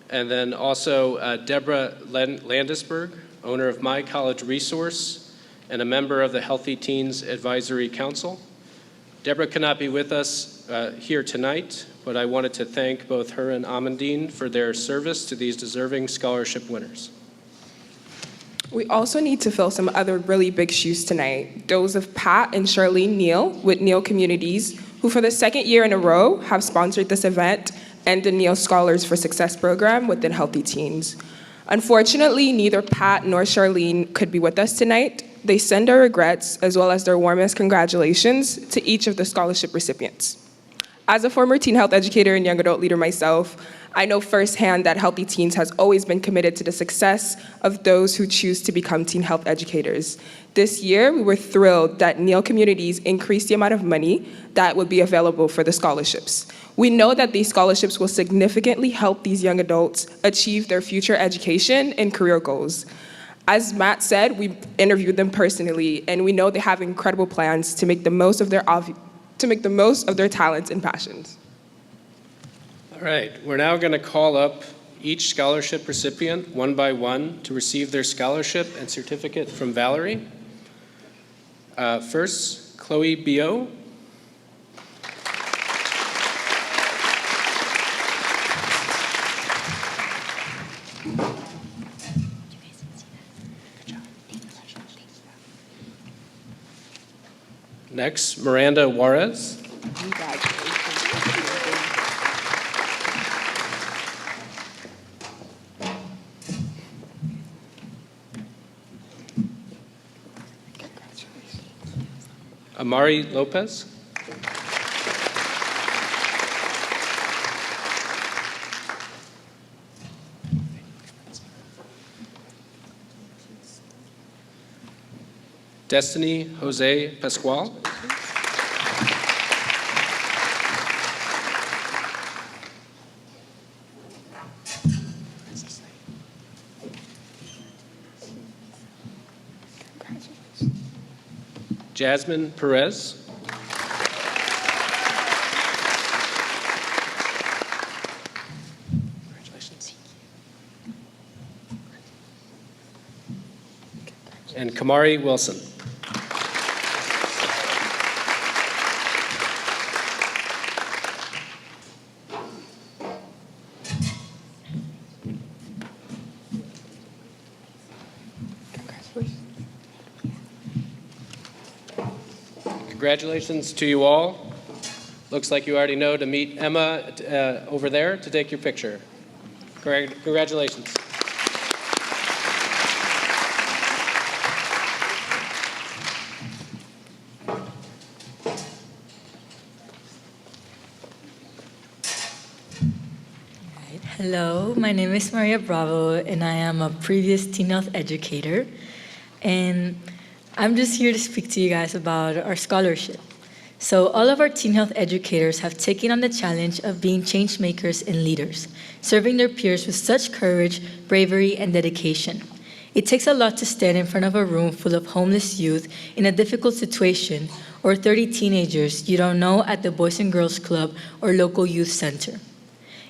U: and then also Deborah Landisberg, owner of My College Resource and a member of the Healthy Teens Advisory Council. Deborah cannot be with us here tonight, but I wanted to thank both her and Amandine for their service to these deserving scholarship winners.
V: We also need to fill some other really big shoes tonight, those of Pat and Charlene Neal with Neal Communities, who for the second year in a row have sponsored this event and the Neal Scholars for Success program within Healthy Teens. Unfortunately, neither Pat nor Charlene could be with us tonight. They send their regrets as well as their warmest congratulations to each of the scholarship recipients. As a former teen health educator and young adult leader myself, I know firsthand that Healthy Teens has always been committed to the success of those who choose to become teen health educators. This year, we were thrilled that Neal Communities increased the amount of money that would be available for the scholarships. We know that these scholarships will significantly help these young adults achieve their future education and career goals. As Matt said, we interviewed them personally, and we know they have incredible plans to make the most of their talents and passions.
U: All right, we're now going to call up each scholarship recipient one by one to receive their scholarship and certificate from Valerie. First, Chloe Bio. Next, Miranda Juarez. Amari Lopez. Destiny Jose Pascual. Jasmine Perez. And Kamari Wilson. Congratulations to you all. Looks like you already know to meet Emma over there to take your picture. Congratulations.
A: Hello, my name is Maria Bravo, and I am a previous teen health educator. And I'm just here to speak to you guys about our scholarship. So all of our teen health educators have taken on the challenge of being change makers and leaders, serving their peers with such courage, bravery, and dedication. It takes a lot to stand in front of a room full of homeless youth in a difficult situation, or 30 teenagers you don't know at the Boys and Girls Club or local youth center.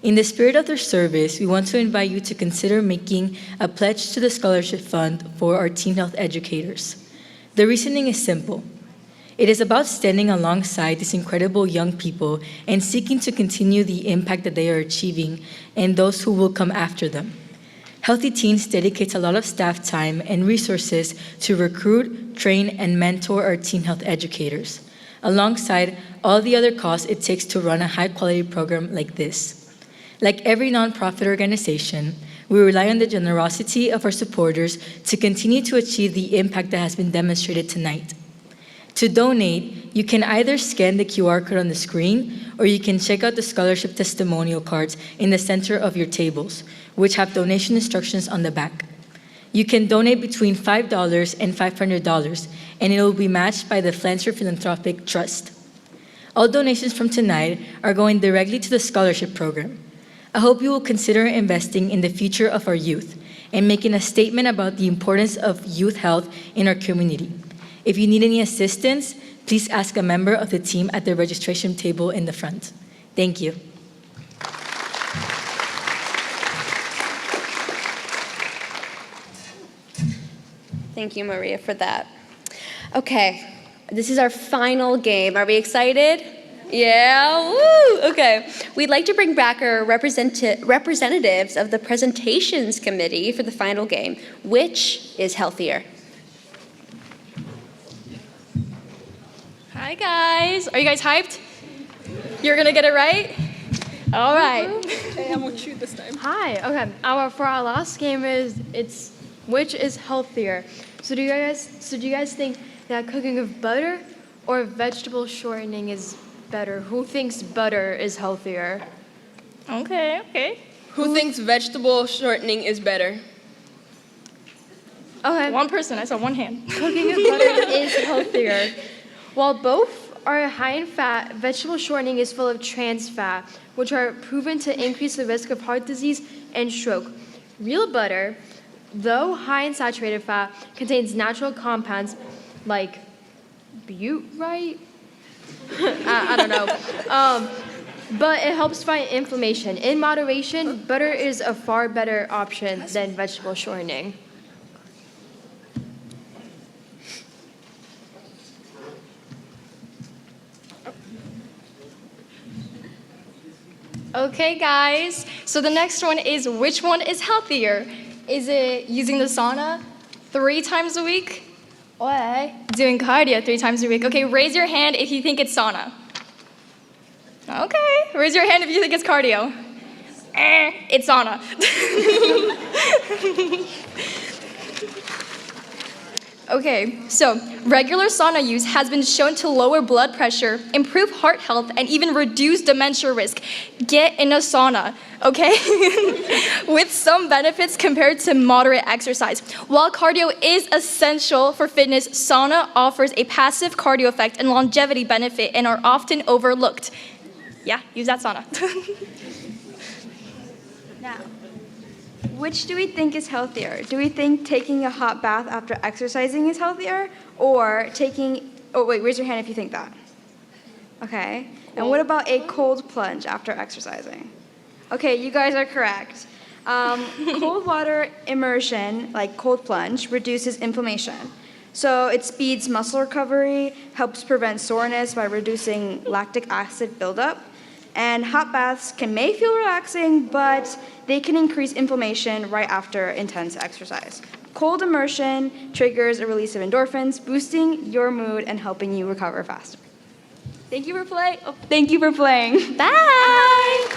A: In the spirit of their service, we want to invite you to consider making a pledge to the scholarship fund for our teen health educators. The reasoning is simple. It is about standing alongside these incredible young people and seeking to continue the impact that they are achieving and those who will come after them. Healthy Teens dedicates a lot of staff time and resources to recruit, train, and mentor our teen health educators, alongside all the other costs it takes to run a high-quality program like this. Like every nonprofit organization, we rely on the generosity of our supporters to continue to achieve the impact that has been demonstrated tonight. To donate, you can either scan the QR code on the screen, or you can check out the scholarship testimonial cards in the center of your tables, which have donation instructions on the back. You can donate between $5 and $500, and it will be matched by the Flancer Philanthropic Trust. All donations from tonight are going directly to the scholarship program. I hope you will consider investing in the future of our youth and making a statement about the importance of youth health in our community. If you need any assistance, please ask a member of the team at the registration table in the front. Thank you.
C: Thank you, Maria, for that. Okay, this is our final game. Are we excited? Yeah, woo! Okay, we'd like to bring back our representatives of the presentations committee for the final game. Which is healthier?
G: Hi, guys. Are you guys hyped? You're gonna get it right? All right.
V: Hey, I'm with you this time.
F: Hi. Okay. For our last game it's which is healthier. So do you guys think that cooking with butter or vegetable shortening is better? Who thinks butter is healthier?
G: Okay.
H: Who thinks vegetable shortening is better?
F: Okay.
G: One person, I saw one hand.
F: Cooking with butter is healthier. While both are high in fat, vegetable shortening is full of trans fat, which are proven to increase the risk of heart disease and stroke. Real butter, though high in saturated fat, contains natural compounds like butyrate? I don't know. But it helps fight inflammation. In moderation, butter is a far better option than vegetable shortening.
G: Okay, guys. So the next one is, which one is healthier? Is it using the sauna 3 times a week? Or doing cardio 3 times a week? Okay, raise your hand if you think it's sauna. Okay, raise your hand if you think it's cardio. It's sauna. Okay, so regular sauna use has been shown to lower blood pressure, improve heart health, and even reduce dementia risk. Get in a sauna, okay? With some benefits compared to moderate exercise. While cardio is essential for fitness, sauna offers a passive cardio effect and longevity benefit and are often overlooked. Yeah, use that sauna.
I: Now, which do we think is healthier? Do we think taking a hot bath after exercising is healthier? Or raise your hand if you think that. Okay. And what about a cold plunge after exercising? Okay, you guys are correct. Cold water immersion, like cold plunge, reduces inflammation. So it speeds muscle recovery, helps prevent soreness by reducing lactic acid buildup. And hot baths may feel relaxing, but they can increase inflammation right after intense exercise. Cold immersion triggers a release of endorphins, boosting your mood and helping you recover faster. Thank you for playing. Thank you for playing.
G: Bye.